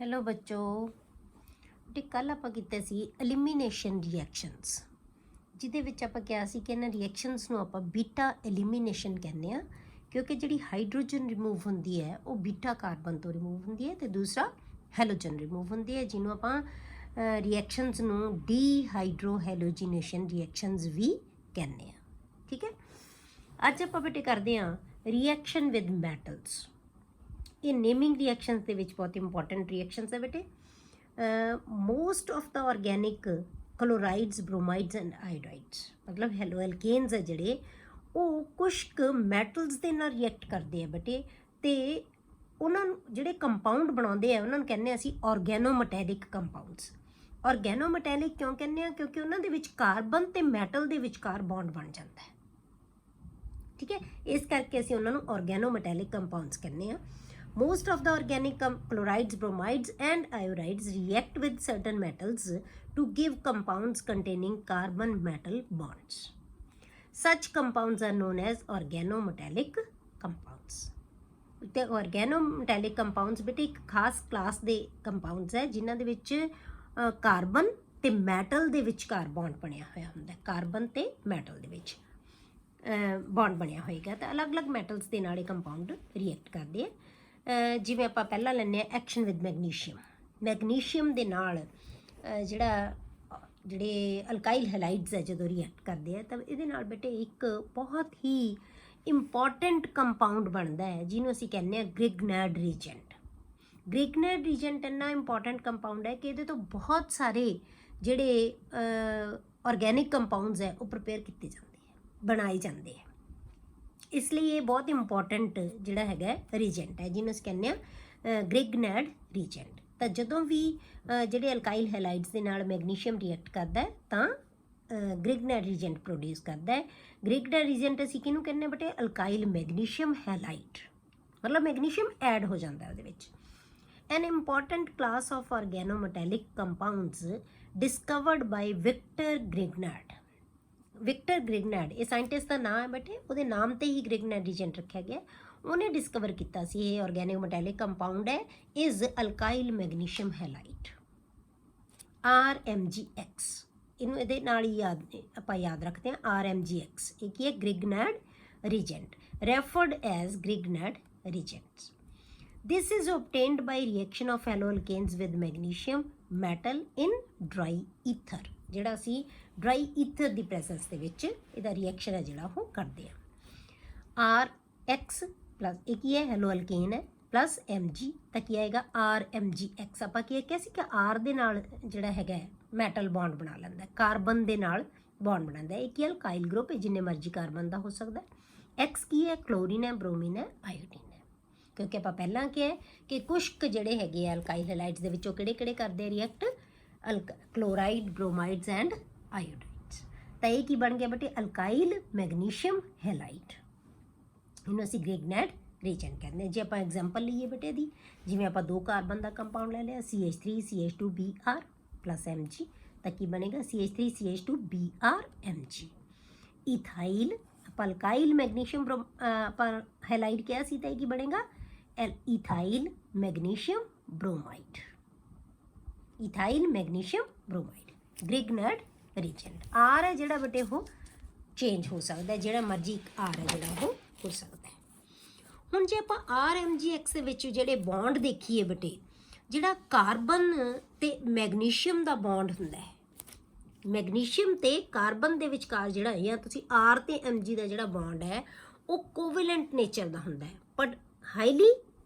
Hello बच्चों बेटे कल आप कीते सी एलिमिनेशन रिएक्शनस जिहदे विच आपां किहा सी कि इन्हां रिएक्शनस नूं आपां बीटा एलिमिनेशन कहने आ क्योंकि जिहड़ी हाइड्रोजन रिमूव हुंदी है वो बीटा कार्बन तो रिमूव हुंदी है ते दूसरा हैलोजन रिमूव हुंदी है जिन्हों आपां रिएक्शनस नूं डीहाइड्रोहैलोजिनेशन रिएक्शनस भी कहने आ। ठीक है, अज आपां बेटे करदे आ रिएक्शन विद मैटल्स। ये नेमिंग रिएक्शनस दे विच बहुत इंपॉर्टेंट रिएक्शनस है बेटे। Most of the organic chlorides bromides and iodides मतलब हैलो एल्केन्स है जिहड़े ਉਹ ਕੁਛ ਕੁ ਮੈਟਲਸ ਦੇ ਨਾਲ ਰਿਐਕਟ ਕਰਦੇ ਆ ਬੇਟੇ ਤੇ ਉਹਨਾਂ ਨੂੰ ਜਿਹੜੇ ਕੰਪਾਊਂਡ ਬਣਾਉਂਦੇ ਆ ਉਹਨਾਂ ਨੂੰ ਕਹਿੰਦੇ ਆ ਅਸੀਂ ਆਰਗੈਨੋਮੈਟੈਲਿਕ ਕੰਪਾਊਂਡਸ। ਆਰਗੈਨੋਮੈਟੈਲਿਕ ਕਿਉਂ ਕਹਿੰਦੇ ਆ ਕਿਉਂਕਿ ਉਹਨਾਂ ਦੇ ਵਿੱਚ ਕਾਰਬਨ ਤੇ ਮੈਟਲ ਦੇ ਵਿਚਕਾਰ ਬੌਂਡ ਬਣ ਜਾਂਦਾ ਹੈ। ਠੀਕ ਹੈ, ਇਸ ਕਰਕੇ ਅਸੀਂ ਉਹਨਾਂ ਨੂੰ ਆਰਗੈਨੋਮੈਟੈਲਿਕ ਕੰਪਾਊਂਡਸ ਕਹਿੰਦੇ ਆ। Most of the organic chlorides, bromides and iodides react with certain metals to give compounds containing carbon metal bonds. Such compounds are known as organometallic compounds. ਤੇ organometallic compounds ਬੇਟੇ ਇੱਕ ਖਾਸ ਕਲਾਸ ਦੇ ਕੰਪਾਊਂਡਸ ਹੈ ਜਿਨ੍ਹਾਂ ਦੇ ਵਿੱਚ ਕਾਰਬਨ ਤੇ ਮੈਟਲ ਦੇ ਵਿਚਕਾਰ ਬੌਂਡ ਬਣਿਆ ਹੋਇਆ ਹੁੰਦਾ ਹੈ। ਕਾਰਬਨ ਤੇ ਮੈਟਲ ਦੇ ਵਿੱਚ ਬੌਂਡ ਬਣਿਆ ਹੋਏਗਾ ਤਾਂ ਅਲੱਗ-ਅਲੱਗ ਮੈਟਲਸ ਦੇ ਨਾਲ ਇਹ ਕੰਪਾਊਂਡ ਰਿਐਕਟ ਕਰਦੇ ਆ। ਜਿਵੇਂ ਆਪਾਂ ਪਹਿਲਾਂ ਲੈਂਦੇ ਹਾਂ ਐਕਸ਼ਨ ਵਿਦ ਮੈਗਨੀਸ਼ੀਅਮ ਦੇ ਨਾਲ ਜਿਹੜੇ ਅਲਕਾਈਲ ਹੈਲਾਈਡਸ ਹੈ ਜਦੋਂ ਰਿਐਕਟ ਕਰਦੇ ਆ ਤਾਂ ਇਹਦੇ ਨਾਲ ਬੇਟੇ ਇੱਕ ਬਹੁਤ ਹੀ ਇੰਪੋਰਟੈਂਟ ਕੰਪਾਊਂਡ ਬਣਦਾ ਹੈ ਜਿਹਨੂੰ ਅਸੀਂ ਕਹਿੰਦੇ ਹਾਂ ਗ੍ਰਿਗਨੈਡ ਰੀਜੈਂਟ। ਗ੍ਰਿਗਨੈਡ ਰੀਜੈਂਟ ਇੰਨਾ ਇੰਪੋਰਟੈਂਟ ਕੰਪਾਊਂਡ ਹੈ ਕਿ ਇਹਦੇ ਤੋਂ ਬਹੁਤ ਸਾਰੇ ਜਿਹੜੇ ਆਰਗੈਨਿਕ ਕੰਪਾਊਂਡਸ ਹੈ ਉਹ ਪ੍ਰਿਪੇਅਰ ਕੀਤੇ ਜਾਂਦੇ ਹੈ, ਬਣਾਏ ਜਾਂਦੇ ਹੈ। ਇਸ ਲਈ ਇਹ ਬਹੁਤ ਇੰਪੋਰਟੈਂਟ ਜਿਹੜਾ ਹੈਗਾ ਰੀਜੈਂਟ ਹੈ ਜਿਹਨੂੰ ਅਸੀਂ ਕਹਿੰਦੇ ਹਾਂ ਗ੍ਰਿਗਨੈਡ ਰੀਜੈਂਟ। ਤਾਂ ਜਦੋਂ ਵੀ ਜਿਹੜੇ ਅਲਕਾਈਲ ਹੈਲਾਈਡਸ ਦੇ ਨਾਲ ਮੈਗਨੀਸ਼ੀਅਮ ਰਿਐਕਟ ਕਰਦਾ ਹੈ ਤਾਂ ਗ੍ਰਿਗਨੈਡ ਰੀਜੈਂਟ ਪ੍ਰੋਡਿਊਸ ਕਰਦਾ ਹੈ। ਗ੍ਰਿਗਨੈਡ ਰੀਜੈਂਟ ਅਸੀਂ ਕਿਹਨੂੰ ਕਹਿੰਦੇ ਬੇਟੇ ਅਲਕਾਈਲ ਮੈਗਨੀਸ਼ੀਅਮ ਹੈਲਾਈਡ ਮਤਲਬ ਮੈਗਨੀਸ਼ੀਅਮ ਐਡ ਹੋ ਜਾਂਦਾ ਉਹਦੇ ਵਿੱਚ। An important class of organometallic compounds discovered by Victor Grignard. Victor Grignard ਇਹ ਸਾਇੰਟਿਸਟ ਦਾ ਨਾਮ ਹੈ ਬੇਟੇ, ਉਹਦੇ ਨਾਮ ਤੇ ਹੀ ਗ੍ਰਿਗਨੈਡ ਰੀਜੈਂਟ ਰੱਖਿਆ ਗਿਆ। ਉਹਨੇ ਡਿਸਕਵਰ ਕੀਤਾ ਸੀ ਇਹ ਆਰਗੈਨੋਮੈਟੈਲਿਕ ਕੰਪਾਊਂਡ ਹੈ ਇਜ਼ ਅਲਕਾਈਲ ਮੈਗਨੀਸ਼ੀਅਮ ਹੈਲਾਈਡ RMgX। ਇਹਨੂੰ ਇਹਦੇ ਨਾਲ ਹੀ ਆਪਾਂ ਯਾਦ ਰੱਖਦੇ ਹਾਂ RMgX। ਇਹ ਕੀ ਹੈ Grignard reagent referred as Grignard reagents. This is obtained by reaction of haloalkanes with magnesium metal in dry ether। ਜਿਹੜਾ ਅਸੀਂ ਡਰਾਈ ਈਥਰ ਦੀ ਪ੍ਰੈਜ਼ੈਂਸ ਦੇ ਵਿੱਚ ਇਹਦਾ ਰਿਐਕਸ਼ਨ ਹੈ ਜਿਹੜਾ ਉਹ ਕਰਦੇ ਆ। RX ਪਲੱਸ ਇਹ ਕੀ ਹੈ ਹੈਲੋ ਅਲਕੇਨ ਹੈ ਪਲੱਸ Mg ਤਾਂ ਕੀ ਆਏਗਾ RMgX। ਆਪਾਂ ਕੀ ਕਿਹਾ ਸੀ ਕਿ R ਦੇ ਨਾਲ ਜਿਹੜਾ ਹੈਗਾ ਮੈਟਲ ਬੌਂਡ ਬਣਾ ਲੈਂਦਾ, ਕਾਰਬਨ ਦੇ ਨਾਲ ਬੌਂਡ ਬਣਾਉਂਦਾ। ਇਹ ਕੀ ਅਲਕਾਈਲ ਗਰੁੱਪ ਹੈ ਜਿੰਨੇ ਮਰਜ਼ੀ ਕਾਰਬਨ ਦਾ ਹੋ ਸਕਦਾ। X ਕੀ ਹੈ ਕਲੋਰੀਨ ਹੈ, ਬ੍ਰੋਮੀਨ ਹੈ, ਆਇਓਡੀਨ ਹੈ। ਕਿਉਂਕਿ ਆਪਾਂ ਪਹਿਲਾਂ ਕਿਹਾ ਕਿ ਕੁਛ ਕੁ ਜਿਹੜੇ ਹੈਗੇ ਆ ਅਲਕਾਈਲ ਹੈਲਾਈਡਸ ਦੇ ਵਿੱਚੋਂ ਕਿਹੜੇ ਕਰਦੇ react chloride bromides and iodides. तो ये की बन गया बेटे अल्काइल मैगनीशियम हैलाइड। इन्हों असी ग्रिगनैड रीजेंट कहते हैं। जे आप एग्जाम्पल लीए बेटे दी जिमें आप 2 कार्बन का कंपाउंड ले लिया CH3CH2Br प्लस Mg तो की बनेगा CH3CH2Br Mg। इथाइल आप अल्काइल मैगनीशियम हैलाइड क्या सी तो की बनेगा ethyl magnesium bromide. Ethyl magnesium bromide Grignard reagent. R है जिहड़ा बेटे वो चेंज हो सकता है, जिहड़ा मर्जी आर है जिहड़ा वो हो सकता है। हुण जे आपां RMgX दे विच जिहड़े बॉन्ड देखीए बेटे जिहड़ा कार्बन ते मैगनीशियम दा बॉन्ड हुंदा है, मैगनीशियम ते कार्बन दे विचकार जिहड़ा है तुसीं R ते Mg दा जिहड़ा बॉन्ड है वो कोवेलेंट नेचर दा हुंदा है बट हाईली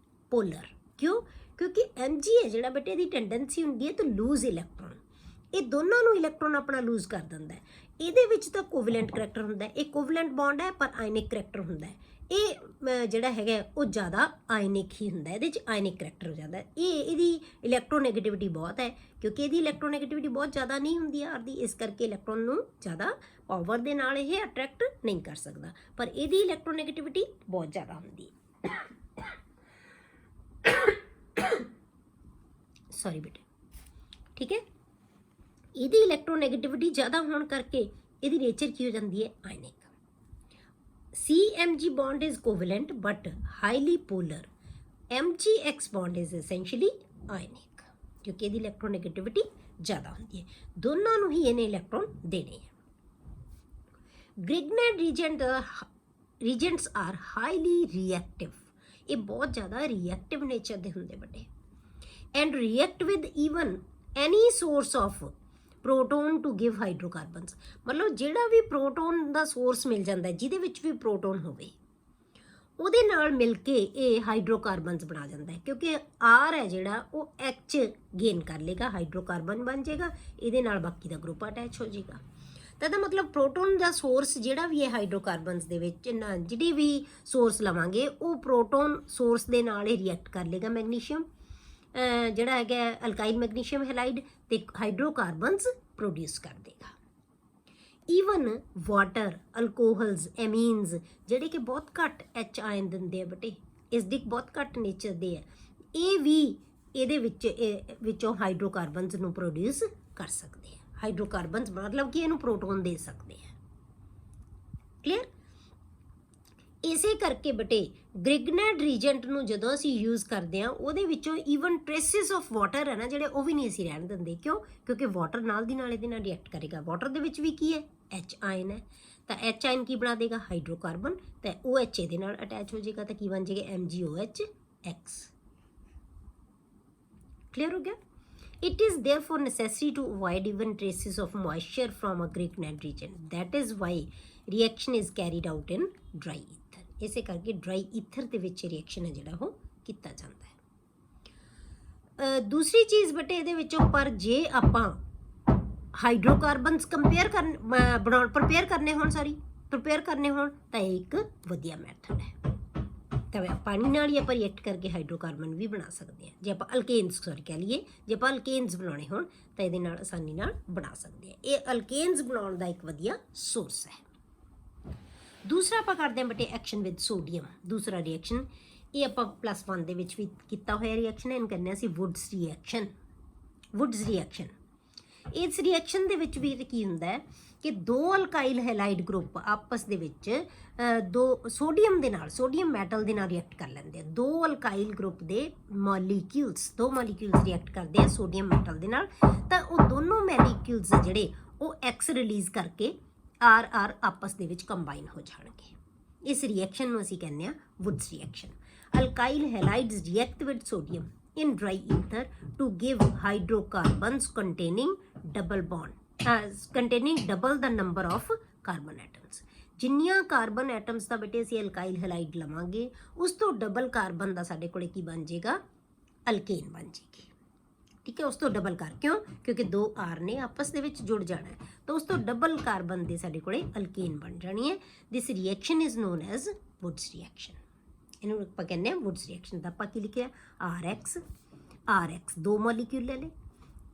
पोलर। क्यों? क्योंकि Mg है जिहड़ा बेटे दी टेंडेंसी हुंदी है तो लूज इलैक्ट्रॉन, ये दोनों नूं इलैक्ट्रॉन अपना लूज कर दिंदा है। ਇਹਦੇ ਵਿੱਚ ਤਾਂ ਕੋਵਲੈਂਟ ਕਰੈਕਟਰ ਹੁੰਦਾ ਹੈ, ਇਹ ਕੋਵਲੈਂਟ ਬੌਂਡ ਹੈ ਪਰ ਆਇਨਿਕ ਕਰੈਕਟਰ ਹੁੰਦਾ ਹੈ। ਇਹ ਜਿਹੜਾ ਹੈਗਾ ਉਹ ਜ਼ਿਆਦਾ ਆਇਨਿਕ ਹੀ ਹੁੰਦਾ, ਇਹਦੇ 'ਚ ਆਇਨਿਕ ਕਰੈਕਟਰ ਹੋ ਜਾਂਦਾ ਹੈ। ਇਹਦੀ ਇਲੈਕਟ੍ਰੋਨੈਗੇਟਿਵਿਟੀ ਬਹੁਤ ਹੈ ਕਿਉਂਕਿ ਇਹਦੀ ਇਲੈਕਟ੍ਰੋਨੈਗੇਟਿਵਿਟੀ ਬਹੁਤ ਜ਼ਿਆਦਾ ਨਹੀਂ ਹੁੰਦੀ ਆਰ ਦੀ, ਇਸ ਕਰਕੇ ਇਲੈਕਟ੍ਰੋਨ ਨੂੰ ਜ਼ਿਆਦਾ ਪਾਵਰ ਦੇ ਨਾਲ ਇਹ ਅਟਰੈਕਟ ਨਹੀਂ ਕਰ ਸਕਦਾ, ਪਰ ਇਹਦੀ ਇਲੈਕਟ੍ਰੋਨੈਗੇਟਿਵਿਟੀ ਬਹੁਤ ਜ਼ਿਆਦਾ ਹੁੰਦੀ ਹੈ। सॉरी बेटे, ठीक है। ਇਹਦੀ ਇਲੈਕਟ੍ਰੋਨੈਗੇਟਿਵਿਟੀ ਜ਼ਿਆਦਾ ਹੋਣ ਕਰਕੇ ਇਹਦੀ ਨੇਚਰ ਕੀ ਹੋ ਜਾਂਦੀ ਹੈ ionic. CMg bond is covalent but highly polar। MgX bond is essentially ionic। क्योंकि ਇਹਦੀ ਇਲੈਕਟ੍ਰੋਨੈਗੇਟਿਵਿਟੀ ज़्यादा होती है। दोनों ਨੂੰ ही ਇਹਨੇ इलैक्ट्रॉन देने हैं। Grignard reagents are highly reactive, ये बहुत ज़्यादा रिएक्टिव नेचर के होंगे बड़े, and react with even any source of proton to give hydrocarbons. मतलब जिहड़ा भी प्रोटोन का सोर्स मिल जाता है जिहदे विच भी प्रोटोन होवे ਉਹਦੇ ਨਾਲ मिल के ये हाइड्रोकार्बनस बना जाता है, क्योंकि आर है जिहड़ा वो एच गेन कर लेगा, हाइड्रोकार्बन बन जाएगा, ये नाल बाकी का ग्रुप अटैच हो जाएगा। तो ਇਹਦਾ मतलब प्रोटोन का सोर्स ਜਿਹੜਾ भी है हाइड्रोकार्बनस ਦੇ ਵਿੱਚ ਜਿਹੜੀ भी सोर्स ਲਵਾਂਗੇ ਉਹ प्रोटोन सोर्स ਦੇ ਨਾਲ ਹੀ ਰਿਐਕਟ ਕਰ ਲੇਗਾ ਮੈਗਨੀਸ਼ੀਅਮ ਜਿਹੜਾ ਹੈਗਾ ਅਲਕਾਈਲ ਮੈਗਨੀਸ਼ੀਅਮ ਹੈਲਾਈਡ ਤੇ ਹਾਈਡਰੋਕਾਰਬਨਸ ਪ੍ਰੋਡਿਊਸ ਕਰ ਦੇਗਾ। ਈਵਨ ਵਾਟਰ, ਅਲਕੋਹਲਸ, ਐਮੀਨਸ ਜਿਹੜੇ ਕਿ ਬਹੁਤ ਘੱਟ ਐਚ ਆਇਨ ਦਿੰਦੇ ਆ ਬਟੇ, ਐਸਿਡਿਕ ਬਹੁਤ ਘੱਟ ਨੇਚਰ ਦੇ ਆ, ਇਹ ਵੀ ਇਹਦੇ ਵਿੱਚੋਂ ਹਾਈਡਰੋਕਾਰਬਨਸ ਨੂੰ ਪ੍ਰੋਡਿਊਸ ਕਰ ਸਕਦੇ ਆ। ਹਾਈਡਰੋਕਾਰਬਨਸ मतलब कि ਇਹਨੂੰ ਪ੍ਰੋਟੋਨ ਦੇ ਸਕਦੇ ਆ। ਕਲੀਅਰ? ਇਸੇ ਕਰਕੇ ਬਟੇ ਗ੍ਰਿਗਨੈਡ ਰੀਜੈਂਟ ਨੂੰ ਜਦੋਂ ਅਸੀਂ ਯੂਜ਼ ਕਰਦੇ ਆ ਉਹਦੇ ਵਿੱਚੋਂ ਈਵਨ ਟ੍ਰੇਸਿਸ ਆਫ ਵਾਟਰ ਹੈ ਨਾ ਜਿਹੜੇ, ਉਹ ਵੀ ਨਹੀਂ ਅਸੀਂ ਰਹਿਣ ਦਿੰਦੇ। ਕਿਉਂ? ਕਿਉਂਕਿ ਵਾਟਰ ਨਾਲ ਦੀ ਨਾਲ ਇਹਦੇ ਨਾਲ ਰਿਐਕਟ ਕਰੇਗਾ। ਵਾਟਰ ਦੇ ਵਿੱਚ ਵੀ ਕੀ ਹੈ? ਐਚ ਆਇਨ ਹੈ, ਤਾਂ ਐਚ ਆਇਨ ਕੀ ਬਣਾ ਦੇਗਾ? ਹਾਈਡਰੋਕਾਰਬਨ, ਤਾਂ ਉਹ ਐਚ ਇਹਦੇ ਨਾਲ ਅਟੈਚ ਹੋ ਜਾਏਗਾ, ਤਾਂ ਕੀ ਬਣ ਜਾਏਗਾ? MgOH ਕਲੀਅਰ ਹੋ ਗਿਆ? It is therefore necessary to avoid even traces of moisture from a Grignard region. That is why reaction is carried out in dry ether. ਇਸੇ ਕਰਕੇ dry ether ਦੇ ਵਿੱਚ reaction ਹੈ ਜਿਹੜਾ ਉਹ ਕੀਤਾ ਜਾਂਦਾ ਹੈ। ਦੂਸਰੀ ਚੀਜ਼ ਬਟੇ ਇਹਦੇ ਵਿੱਚੋਂ, ਪਰ ਜੇ ਆਪਾਂ ਹਾਈਡਰੋਕਾਰਬਨਸ ਪ੍ਰਪੇਅਰ ਕਰਨੇ ਹੋਣ ਤਾਂ ਇਹ ਇੱਕ ਵਧੀਆ ਮੈਥਡ ਹੈ। ਤਾਂ ਪਾਣੀ ਨਾਲ ਹੀ ਆਪਾਂ ਰਿਐਕਟ ਕਰਕੇ ਹਾਈਡਰੋਕਾਰਬਨ ਵੀ ਬਣਾ ਸਕਦੇ ਹਾਂ। ਜੇ ਆਪਾਂ ਅਲਕੇਨਸ ਕਹਿ ਲਈਏ, ਜੇ ਆਪਾਂ ਅਲਕੇਨਸ ਬਣਾਉਣੇ ਹੋਣ ਤਾਂ ਇਹਦੇ ਨਾਲ ਆਸਾਨੀ ਨਾਲ ਬਣਾ ਸਕਦੇ ਹਾਂ। ਇਹ ਅਲਕੇਨਸ ਬਣਾਉਣ ਦਾ ਇੱਕ ਵਧੀਆ ਸੋਰਸ ਹੈ। ਦੂਸਰਾ ਆਪਾਂ ਕਰਦੇ ਹਾਂ ਬਟੇ ਐਕਸ਼ਨ ਵਿਦ ਸੋਡੀਅਮ। ਦੂਸਰਾ ਰਿਐਕਸ਼ਨ ਇਹ ਆਪਾਂ +1 ਦੇ ਵਿੱਚ ਵੀ ਕੀਤਾ ਹੋਇਆ ਰਿਐਕਸ਼ਨ ਹੈ, ਇਹਨੂੰ ਕਹਿੰਦੇ ਅਸੀਂ ਵੁਡਸ ਰਿਐਕਸ਼ਨ। ਇਸ ਰਿਐਕਸ਼ਨ ਦੇ ਵਿੱਚ ਵੀ ਕੀ ਹੁੰਦਾ ਹੈ ਕਿ ਦੋ ਅਲਕਾਈਲ ਹੈਲਾਈਡ ਗਰੁੱਪ ਆਪਸ ਦੇ ਵਿੱਚ ਦੋ ਸੋਡੀਅਮ ਮੈਟਲ ਦੇ ਨਾਲ ਰਿਐਕਟ ਕਰ ਲੈਂਦੇ ਆ। ਦੋ ਅਲਕਾਈਲ ਗਰੁੱਪ ਦੇ ਦੋ ਮੋਲੀਕਿਊਲਸ ਰਿਐਕਟ ਕਰਦੇ ਆ ਸੋਡੀਅਮ ਮੈਟਲ ਦੇ ਨਾਲ, ਤਾਂ ਉਹ ਦੋਨੋਂ ਮੋਲੀਕਿਊਲਸ ਜਿਹੜੇ ਉਹ ਐਕਸ ਰਿਲੀਜ਼ ਕਰਕੇ ਆਰ ਆਪਸ ਦੇ ਵਿੱਚ ਕੰਬਾਈਨ ਹੋ ਜਾਣਗੇ। ਇਸ ਰਿਐਕਸ਼ਨ ਨੂੰ ਅਸੀਂ ਕਹਿੰਦੇ ਆ Wurtz reaction. Alkyl halides react with sodium in dry ether to give hydrocarbons containing double the number of carbon atoms. ਜਿੰਨੀਆਂ ਕਾਰਬਨ ਐਟਮਸ ਦਾ ਬੇਟੇ ਅਸੀਂ ਅਲਕਾਈਲ ਹੈਲਾਈਡ ਲਵਾਂਗੇ ਉਸ ਤੋਂ ਡਬਲ ਕਾਰਬਨ ਦਾ ਸਾਡੇ ਕੋਲੇ ਕੀ ਬਣ ਜਾਏਗਾ? ਅਲਕੇਨ ਬਣ ਜਾਏਗੀ। ਠੀਕ ਹੈ, ਉਸ ਤੋਂ ਡਬਲ ਕਿਉਂ? ਕਿਉਂਕਿ ਦੋ ਆਰ ਨੇ ਆਪਸ ਦੇ ਵਿੱਚ ਜੁੜ ਜਾਣਾ ਹੈ, ਤਾਂ ਉਸ ਤੋਂ ਡਬਲ ਕਾਰਬਨ ਦੇ ਸਾਡੇ ਕੋਲੇ ਅਲਕੇਨ ਬਣ ਜਾਣੀ ਹੈ। This reaction is known as Wurtz reaction. ਇਹਨੂੰ ਆਪਾਂ ਕਹਿੰਦੇ ਹਾਂ ਵੁਡਸ ਰਿਐਕਸ਼ਨ। ਦਾ ਆਪਾਂ ਕੀ ਲਿਖਿਆ? RX ਦੋ ਮੋਲੀਕਿਊਲ ਲੈ ਲਏ,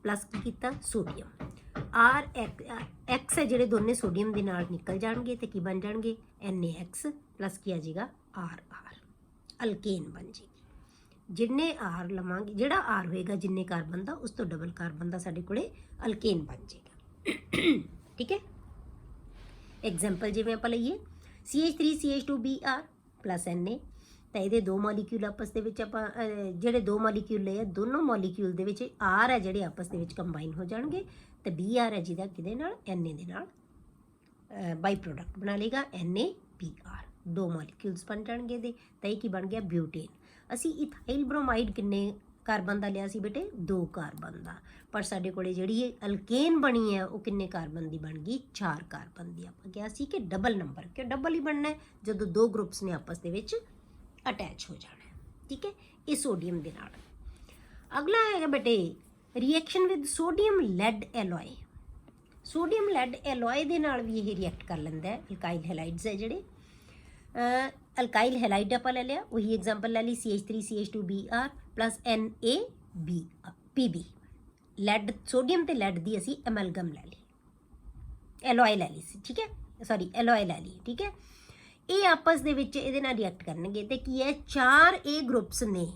ਪਲੱਸ ਕੀ ਕੀਤਾ? ਸੋਡੀਅਮ। RX ਹੈ ਜਿਹੜੇ ਦੋਨੇ ਸੋਡੀਅਮ ਦੇ ਨਾਲ ਨਿਕਲ ਜਾਣਗੇ ਤੇ ਕੀ ਬਣ ਜਾਣਗੇ? NaX ਪਲੱਸ ਕੀ ਆ ਜਾਏਗਾ? RR, ਅਲਕੇਨ ਬਣ ਜਾਏਗੀ। ਜਿੰਨੇ ਆਰ ਲਵਾਂਗੇ, ਜਿਹੜਾ ਆਰ ਹੋਏਗਾ ਜਿੰਨੇ ਕਾਰਬਨ ਦਾ, ਉਸ ਤੋਂ ਡਬਲ ਕਾਰਬਨ ਦਾ ਸਾਡੇ ਕੋਲੇ ਅਲਕੇਨ ਬਣ ਜਾਏਗਾ। ਠੀਕ ਹੈ, ਐਗਜ਼ਾਮਪਲ ਜਿਵੇਂ ਆਪਾਂ ਲਈਏ CH3CH2Br ਪਲੱਸ Na, ਤਾਂ ਇਹਦੇ ਦੋ ਮੋਲੀਕਿਊਲ ਆਪਸ ਦੇ ਵਿੱਚ ਆਪਾਂ ਜਿਹੜੇ ਦੋ ਮੋਲੀਕਿਊਲ ਲਏ ਆ, ਦੋਨੋਂ ਮੋਲੀਕਿਊਲ ਦੇ ਵਿੱਚ ਆਰ ਹੈ ਜਿਹੜੇ ਆਪਸ ਦੇ ਵਿੱਚ ਕੰਬਾਈਨ ਹੋ ਜਾਣਗੇ, ਤੇ Br ਹੈ ਜਿਹਦਾ ਕਿਹਦੇ ਨਾਲ? Na ਦੇ ਨਾਲ ਬਾਈ ਪ੍ਰੋਡਕਟ ਬਣਾ ਲੇਗਾ NaBr। ਦੋ ਮੋਲੀਕਿਊਲਸ ਬਣ ਜਾਣਗੇ ਇਹਦੇ, ਤਾਂ ਇਹ ਕੀ ਬਣ ਗਿਆ? ਬਿਊਟੇਨ। ਅਸੀਂ ਇਥਾਈਲ ਬ੍ਰੋਮਾਈਡ ਕਿੰਨੇ ਕਾਰਬਨ ਦਾ ਲਿਆ ਸੀ ਬੇਟੇ? 2 ਕਾਰਬਨ ਦਾ, ਪਰ ਸਾਡੇ ਕੋਲੇ ਜਿਹੜੀ ਇਹ ਅਲਕੇਨ ਬਣੀ ਹੈ ਉਹ ਕਿੰਨੇ ਕਾਰਬਨ ਦੀ ਬਣ ਗਈ? 4 ਕਾਰਬਨ ਦੀ। ਆਪਾਂ ਕਿਹਾ ਸੀ ਕਿ ਡਬਲ ਨੰਬਰ, ਕਿਉਂ ਡਬਲ ਹੀ ਬਣਨਾ ਹੈ ਜਦੋਂ ਦੋ ਗਰੁੱਪਸ ਨੇ ਆਪਸ ਦੇ ਵਿੱਚ ਅਟੈਚ ਹੋ ਜਾਣਾ ਹੈ। ਠੀਕ ਹੈ, ਇਹ ਸੋਡੀਅਮ ਦੇ ਨਾਲ। ਅਗਲਾ ਹੈਗਾ ਬੇਟੇ reaction with sodium lead alloy. Sodium lead alloy ਦੇ ਨਾਲ ਵੀ ਇਹ ਰਿਐਕਟ ਕਰ ਲੈਂਦਾ ਹੈ। ਅਲਕਾਈਲ ਹੈਲਾਈਡਸ ਹੈ ਜਿਹੜੇ, ਅਲਕਾਈਲ ਹੈਲਾਈਡ ਆਪਾਂ ਲੈ ਲਿਆ, ਉਹੀ ਐਗਜ਼ਾਮਪਲ ਲੈ ਲਈ CH3CH2Br plus NaPb। Lead, sodium ਤੇ ਲੈਡ ਦੀ ਅਸੀਂ ਐਮਲਗਮ ਲੈ ਲਈ, ਐਲੋਏ ਲੈ ਲਈ ਸੀ। ਠੀਕ ਹੈ, ਐਲੋਏ ਲੈ ਲਈ। ਠੀਕ ਹੈ, ਇਹ ਆਪਸ ਦੇ ਵਿੱਚ ਇਹਦੇ ਨਾਲ ਰਿਐਕਟ ਕਰਨਗੇ ਤੇ ਕੀ ਹੈ? 4 ਇਹ ਗਰੁੱਪਸ ਨੇ,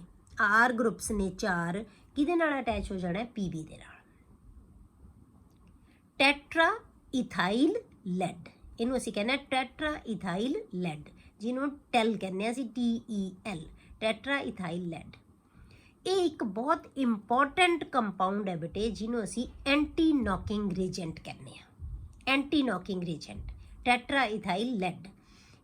ਆਰ ਗਰੁੱਪਸ ਨੇ 4, ਕਿਹਦੇ ਨਾਲ ਅਟੈਚ ਹੋ ਜਾਣਾ? Pb ਦੇ ਨਾਲ। ਟੈਟਰਾ ਇਥਾਈਲ ਲੈਡ, ਇਹਨੂੰ ਅਸੀਂ ਕਹਿੰਦੇ ਟੈਟਰਾ ਇਥਾਈਲ ਲੈਡ, ਜਿਹਨੂੰ ਟੈਲ ਕਹਿੰਦੇ ਅਸੀਂ TEL, ਟੈਟਰਾ ਇਥਾਈਲ ਲੈਡ। ਇਹ ਇੱਕ ਬਹੁਤ ਇੰਪੋਰਟੈਂਟ ਕੰਪਾਊਂਡ ਹੈ ਬੇਟੇ, ਜਿਹਨੂੰ ਅਸੀਂ ਐਂਟੀ ਨੌਕਿੰਗ ਰੀਜੈਂਟ ਕਹਿੰਦੇ ਆ। Anti knocking Regent tetra ਇਥਾਈਲ lead,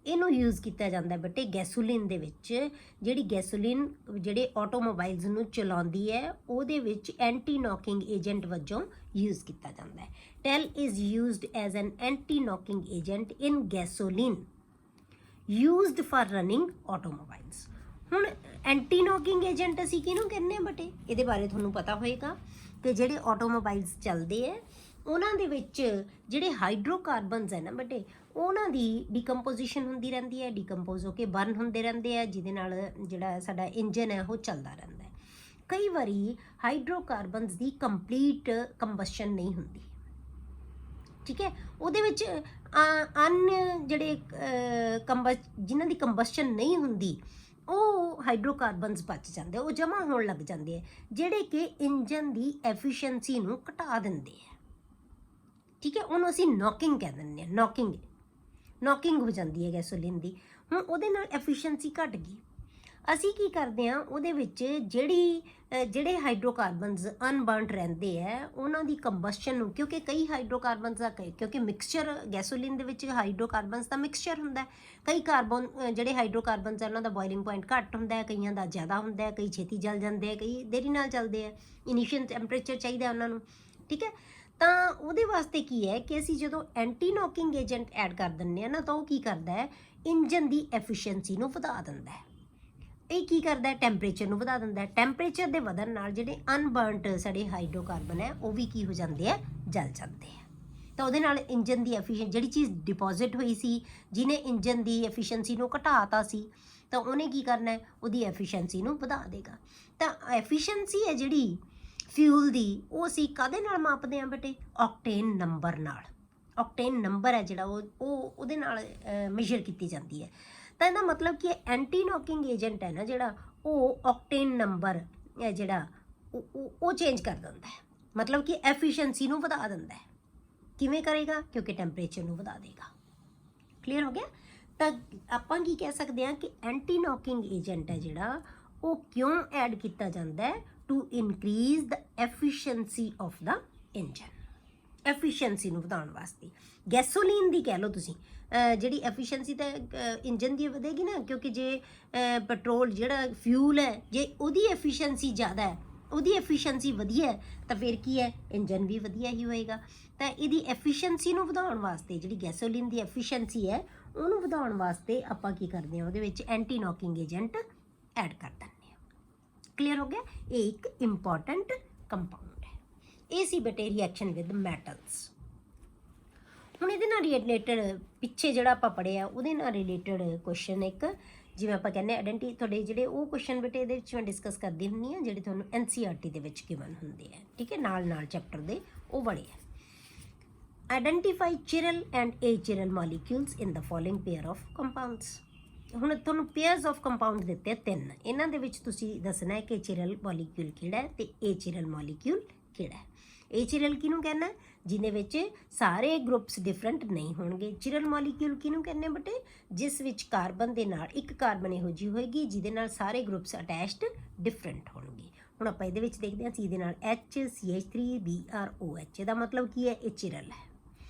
ਇਹਨੂੰ ਯੂਜ਼ ਕੀਤਾ ਜਾਂਦਾ ਬੇਟੇ ਗੈਸੋਲੀਨ ਦੇ ਵਿੱਚ। ਜਿਹੜੀ ਗੈਸੋਲੀਨ ਜਿਹੜੇ ਆਟੋਮੋਬਾਈਲਸ ਨੂੰ ਚਲਾਉਂਦੀ ਹੈ ਉਹਦੇ ਵਿੱਚ ਐਂਟੀ ਨੌਕਿੰਗ ਏਜੰਟ ਵਜੋਂ ਯੂਜ਼ ਕੀਤਾ ਜਾਂਦਾ ਹੈ। TEL is used as an anti knocking agent in gasoline used for running automobiles. ਹੁਣ ਐਂਟੀ ਨੌਕਿੰਗ ਏਜੰਟ ਅਸੀਂ ਕਿਹਨੂੰ ਕਹਿੰਦੇ ਹਾਂ ਬੇਟੇ, ਇਹਦੇ ਬਾਰੇ ਤੁਹਾਨੂੰ ਪਤਾ ਹੋਏਗਾ ਕਿ ਜਿਹੜੇ ਆਟੋਮੋਬਾਈਲਸ ਚੱਲਦੇ ਹੈ ਉਹਨਾਂ ਦੇ ਵਿੱਚ ਜਿਹੜੇ ਹਾਈਡਰੋਕਾਰਬਨਸ ਹੈ ਨਾ ਬੇਟੇ, ਉਹਨਾਂ ਦੀ ਡੀਕੰਪੋਜੀਸ਼ਨ ਹੁੰਦੀ ਰਹਿੰਦੀ ਹੈ, ਡੀਕੰਪੋਜ਼ ਹੋ ਕੇ ਬਰਨ ਹੁੰਦੇ ਰਹਿੰਦੇ ਆ, ਜਿਹਦੇ ਨਾਲ ਜਿਹੜਾ ਸਾਡਾ ਇੰਜਨ ਹੈ ਉਹ ਚੱਲਦਾ ਰਹਿੰਦਾ ਹੈ। ਕਈ ਵਾਰੀ ਹਾਈਡਰੋਕਾਰਬਨਸ ਦੀ ਕੰਪਲੀਟ ਕੰਬਸ਼ਨ ਨਹੀਂ ਹੁੰਦੀ, ਠੀਕ ਹੈ, ਉਹਦੇ ਵਿੱਚ ਜਿਹੜੇ ਜਿਨ੍ਹਾਂ ਦੀ ਕੰਬਸ਼ਨ ਨਹੀਂ ਹੁੰਦੀ ਉਹ ਹਾਈਡਰੋਕਾਰਬਨਸ ਬਚ ਜਾਂਦੇ, ਉਹ ਜਮ੍ਹਾਂ ਹੋਣ ਲੱਗ ਜਾਂਦੇ ਆ, ਜਿਹੜੇ ਕਿ ਇੰਜਨ ਦੀ ਐਫੀਸ਼ੀਐਂਸੀ ਨੂੰ ਘਟਾ ਦਿੰਦੇ ਆ, ਠੀਕ ਹੈ, ਉਹਨੂੰ ਅਸੀਂ ਨੌਕਿੰਗ ਕਹਿ ਦਿੰਦੇ ਹਾਂ। ਨੌਕਿੰਗ ਹੋ ਜਾਂਦੀ ਹੈ ਗੈਸੋਲੀਨ ਦੀ। ਹੁਣ ਉਹਦੇ ਨਾਲ ਐਫੀਸ਼ੀਐਂਸੀ ਘਟ ਗਈ, ਅਸੀਂ ਕੀ ਕਰਦੇ ਹਾਂ ਉਹਦੇ ਵਿੱਚ ਜਿਹੜੇ ਹਾਈਡਰੋਕਾਰਬਨਸ ਅਨਬਰਨਡ ਰਹਿੰਦੇ ਹੈ ਉਹਨਾਂ ਦੀ ਕੰਬਸ਼ਨ ਨੂੰ, ਕਿਉਂਕਿ ਕਈ ਹਾਈਡਰੋਕਾਰਬਨਸ ਦਾ ਕਿਉਂਕਿ ਮਿਕਸਚਰ ਗੈਸੋਲੀਨ ਦੇ ਵਿੱਚ ਹਾਈਡਰੋਕਾਰਬਨਸ ਦਾ ਮਿਕਸਚਰ ਹੁੰਦਾ, ਕਈ ਜਿਹੜੇ ਹਾਈਡਰੋਕਾਰਬਨਸ ਆ ਉਹਨਾਂ ਦਾ ਬੋਇਲਿੰਗ ਪੁਆਇੰਟ ਘੱਟ ਹੁੰਦਾ ਹੈ, ਕਈਆਂ ਦਾ ਜ਼ਿਆਦਾ ਹੁੰਦਾ ਹੈ, ਕਈ ਛੇਤੀ ਜਲ ਜਾਂਦੇ ਆ, ਕਈ ਦੇਰੀ ਨਾਲ ਚੱਲਦੇ ਆ, ਇਨੀਸ਼ੀਅਲ ਟੈਂਪਰੇਚਰ ਚਾਹੀਦਾ ਉਹਨਾਂ ਨੂੰ, ਠੀਕ ਹੈ। ਤਾਂ ਉਹਦੇ ਵਾਸਤੇ ਕੀ ਹੈ ਕਿ ਅਸੀਂ ਜਦੋਂ ਐਂਟੀ ਨੌਕਿੰਗ ਏਜੰਟ ਐਡ ਕਰ ਦਿੰਦੇ ਹਾਂ ਨਾ, ਤਾਂ ਉਹ ਕੀ ਕਰਦਾ ਹੈ ਇੰਜਨ ਦੀ ਐਫੀਸ਼ੀਐਂਸੀ ਨੂੰ ਵਧਾ ਦਿੰਦਾ ਹੈ। ਇਹ ਕੀ ਕਰਦਾ ਹੈ ਟੈਂਪਰੇਚਰ ਨੂੰ ਵਧਾ ਦਿੰਦਾ ਹੈ। ਟੈਂਪਰੇਚਰ ਦੇ ਵਧਣ ਨਾਲ ਜਿਹੜੇ ਅਨਬਰਨਡ ਸਾਡੇ ਹਾਈਡਰੋਕਾਰਬਨ ਹੈ ਉਹ ਵੀ ਕੀ ਹੋ ਜਾਂਦੇ ਆ, ਜਲ ਜਾਂਦੇ ਆ। ਤਾਂ ਉਹਦੇ ਨਾਲ ਇੰਜਨ ਦੀ ਜਿਹੜੀ ਚੀਜ਼ ਡਿਪੋਜ਼ਿਟ ਹੋਈ ਸੀ, ਜਿਹਨੇ ਇੰਜਨ ਦੀ ਐਫੀਸ਼ੀਐਂਸੀ ਨੂੰ ਘਟਾਤਾ ਸੀ, ਤਾਂ ਉਹਨੇ ਕੀ ਕਰਨਾ ਹੈ ਉਹਦੀ ਐਫੀਸ਼ੀਐਂਸੀ ਨੂੰ ਵਧਾ ਦੇਗਾ। ਤਾਂ ਐਫੀਸ਼ੀਐਂਸੀ ਹੈ ਜਿਹੜੀ ਫਿਊਲ ਦੀ, ਉਹ ਅਸੀਂ ਕਾਹਦੇ ਨਾਲ ਮਾਪਦੇ ਹਾਂ ਬੇਟੇ, ਆਕਟੇਨ ਨੰਬਰ ਨਾਲ। ਆਕਟੇਨ ਨੰਬਰ ਹੈ ਜਿਹੜਾ ਉਹ ਉਹਦੇ ਨਾਲ ਮੈਜ਼ਰ ਕੀਤੀ ਜਾਂਦੀ ਹੈ। ਤਾਂ ਇਹਦਾ ਮਤਲਬ ਕਿ ਐਂਟੀ ਨੌਕਿੰਗ ਏਜੰਟ ਹੈ ਨਾ ਜਿਹੜਾ, ਉਹ ਆਕਟੇਨ ਨੰਬਰ ਹੈ ਜਿਹੜਾ ਉਹ ਚੇਂਜ ਕਰ ਦਿੰਦਾ ਹੈ, ਮਤਲਬ ਕਿ ਐਫੀਸ਼ੀਐਂਸੀ ਨੂੰ ਵਧਾ ਦਿੰਦਾ ਹੈ। ਕਿਵੇਂ ਕਰੇਗਾ, ਕਿਉਂਕਿ ਟੈਂਪਰੇਚਰ ਨੂੰ ਵਧਾ ਦੇਗਾ। ਕਲੀਅਰ ਹੋ ਗਿਆ। ਤਾਂ ਆਪਾਂ ਕੀ ਕਹਿ ਸਕਦੇ ਹਾਂ ਕਿ ਐਂਟੀ ਨੌਕਿੰਗ ਏਜੰਟ ਹੈ ਜਿਹੜਾ ਉਹ ਕਿਉਂ ਐਡ ਕੀਤਾ ਜਾਂਦਾ ਹੈ, to increase the efficiency of the engine, efficiency ਨੂੰ ਵਧਾਉਣ ਵਾਸਤੇ। ਗੈਸੋਲੀਨ ਦੀ ਕਹਿ ਲਓ ਤੁਸੀਂ, ਜਿਹੜੀ ਐਫੀਸ਼ੀਐਂਸੀ ਤਾਂ ਇੰਜਨ ਦੀ ਵਧੇਗੀ ਨਾ, ਕਿਉਂਕਿ ਜੇ ਪੈਟਰੋਲ ਜਿਹੜਾ ਫਿਊਲ ਹੈ ਜੇ ਉਹਦੀ ਐਫੀਸ਼ੀਐਂਸੀ ਜ਼ਿਆਦਾ ਹੈ, ਉਹਦੀ ਐਫੀਸ਼ੀਐਂਸੀ ਵਧੀਆ ਹੈ, ਤਾਂ ਫਿਰ ਕੀ ਹੈ ਇੰਜਨ ਵੀ ਵਧੀਆ ਹੀ ਹੋਏਗਾ। ਤਾਂ ਇਹਦੀ ਐਫੀਸ਼ੀਐਂਸੀ ਨੂੰ ਵਧਾਉਣ ਵਾਸਤੇ, ਜਿਹੜੀ ਗੈਸੋਲੀਨ ਦੀ ਐਫੀਸ਼ੀਐਂਸੀ ਹੈ ਉਹਨੂੰ ਵਧਾਉਣ ਵਾਸਤੇ ਆਪਾਂ ਕੀ ਕਰਦੇ ਹਾਂ, ਉਹਦੇ ਵਿੱਚ ਐਂਟੀ ਨੌਕਿੰਗ ਏਜੰਟ ਐਡ ਕਰ ਦਿੰਦੇ ਹਾਂ। ਕਲੀਅਰ ਹੋ ਗਿਆ। ਇਹ ਇੱਕ ਇੰਪੋਰਟੈਂਟ ਕੰਪਾਊਂਡ ਹੈ। ਇਹ ਸੀ ਬੇਟੇ ਰਿਐਕਸ਼ਨ ਵਿਦ ਮੈਟਲਸ। ਹੁਣ ਇਹਦੇ ਨਾਲ ਰਿਲੇਟਡ ਪਿੱਛੇ ਜਿਹੜਾ ਆਪਾਂ ਪੜ੍ਹਿਆ ਉਹਦੇ ਨਾਲ ਰਿਲੇਟਡ ਕੁਐਸਚਨ ਇੱਕ, ਜਿਵੇਂ ਆਪਾਂ ਕਹਿੰਦੇ ਆਇਡੈਂਟੀ, ਤੁਹਾਡੇ ਜਿਹੜੇ ਉਹ ਕੁਐਸਚਨ ਬੇਟੇ ਇਹਦੇ ਵਿੱਚ ਮੈਂ ਡਿਸਕਸ ਕਰਦੀ ਹੁੰਦੀ ਹਾਂ ਜਿਹੜੇ ਤੁਹਾਨੂੰ NCERT ਦੇ ਵਿੱਚ ਗਿਵਨ ਹੁੰਦੇ ਆ, ਠੀਕ ਹੈ, ਨਾਲ ਚੈਪਟਰ ਦੇ ਉਹ ਬੜੇ ਆ। Identify chiral and achiral molecules in the following pair of compounds. ਹੁਣ ਤੁਹਾਨੂੰ ਪੇਅਰਸ ਆਫ ਕੰਪਾਊਂਡ ਦਿੱਤੇ 3, ਇਹਨਾਂ ਦੇ ਵਿੱਚ ਤੁਸੀਂ ਦੱਸਣਾ ਹੈ ਕਿ ਚਿਰਲ ਮੋਲੀਕਿਊਲ ਕਿਹੜਾ ਹੈ ਤੇ ਏਚਿਰਲ ਮੋਲੀਕਿਊਲ ਕਿਹੜਾ ਹੈ। ਏਚਿਰਲ ਕਿਹਨੂੰ ਕਹਿੰਦਾ, ਜਿਹਦੇ ਵਿੱਚ ਸਾਰੇ ਗਰੁੱਪਸ ਡਿਫਰੈਂਟ ਨਹੀਂ ਹੋਣਗੇ। ਚਿਰਲ ਮੋਲੀਕਿਊਲ ਕਿਹਨੂੰ ਕਹਿੰਦੇ ਬੇਟੇ, ਜਿਸ ਵਿੱਚ ਕਾਰਬਨ ਦੇ ਨਾਲ ਇੱਕ ਕਾਰਬਨ ਇਹੋ ਜਿਹੀ ਹੋਏਗੀ ਜਿਹਦੇ ਨਾਲ ਸਾਰੇ ਗਰੁੱਪਸ ਅਟੈਚਡ ਡਿਫਰੈਂਟ ਹੋਣਗੇ। ਹੁਣ ਆਪਾਂ ਇਹਦੇ ਵਿੱਚ ਦੇਖਦੇ ਹਾਂ, ਸੀ ਦੇ ਨਾਲ HCH3BrOH, ਇਹਦਾ ਮਤਲਬ ਕੀ ਹੈ, ਇਹ ਚਿਰਲ ਹੈ।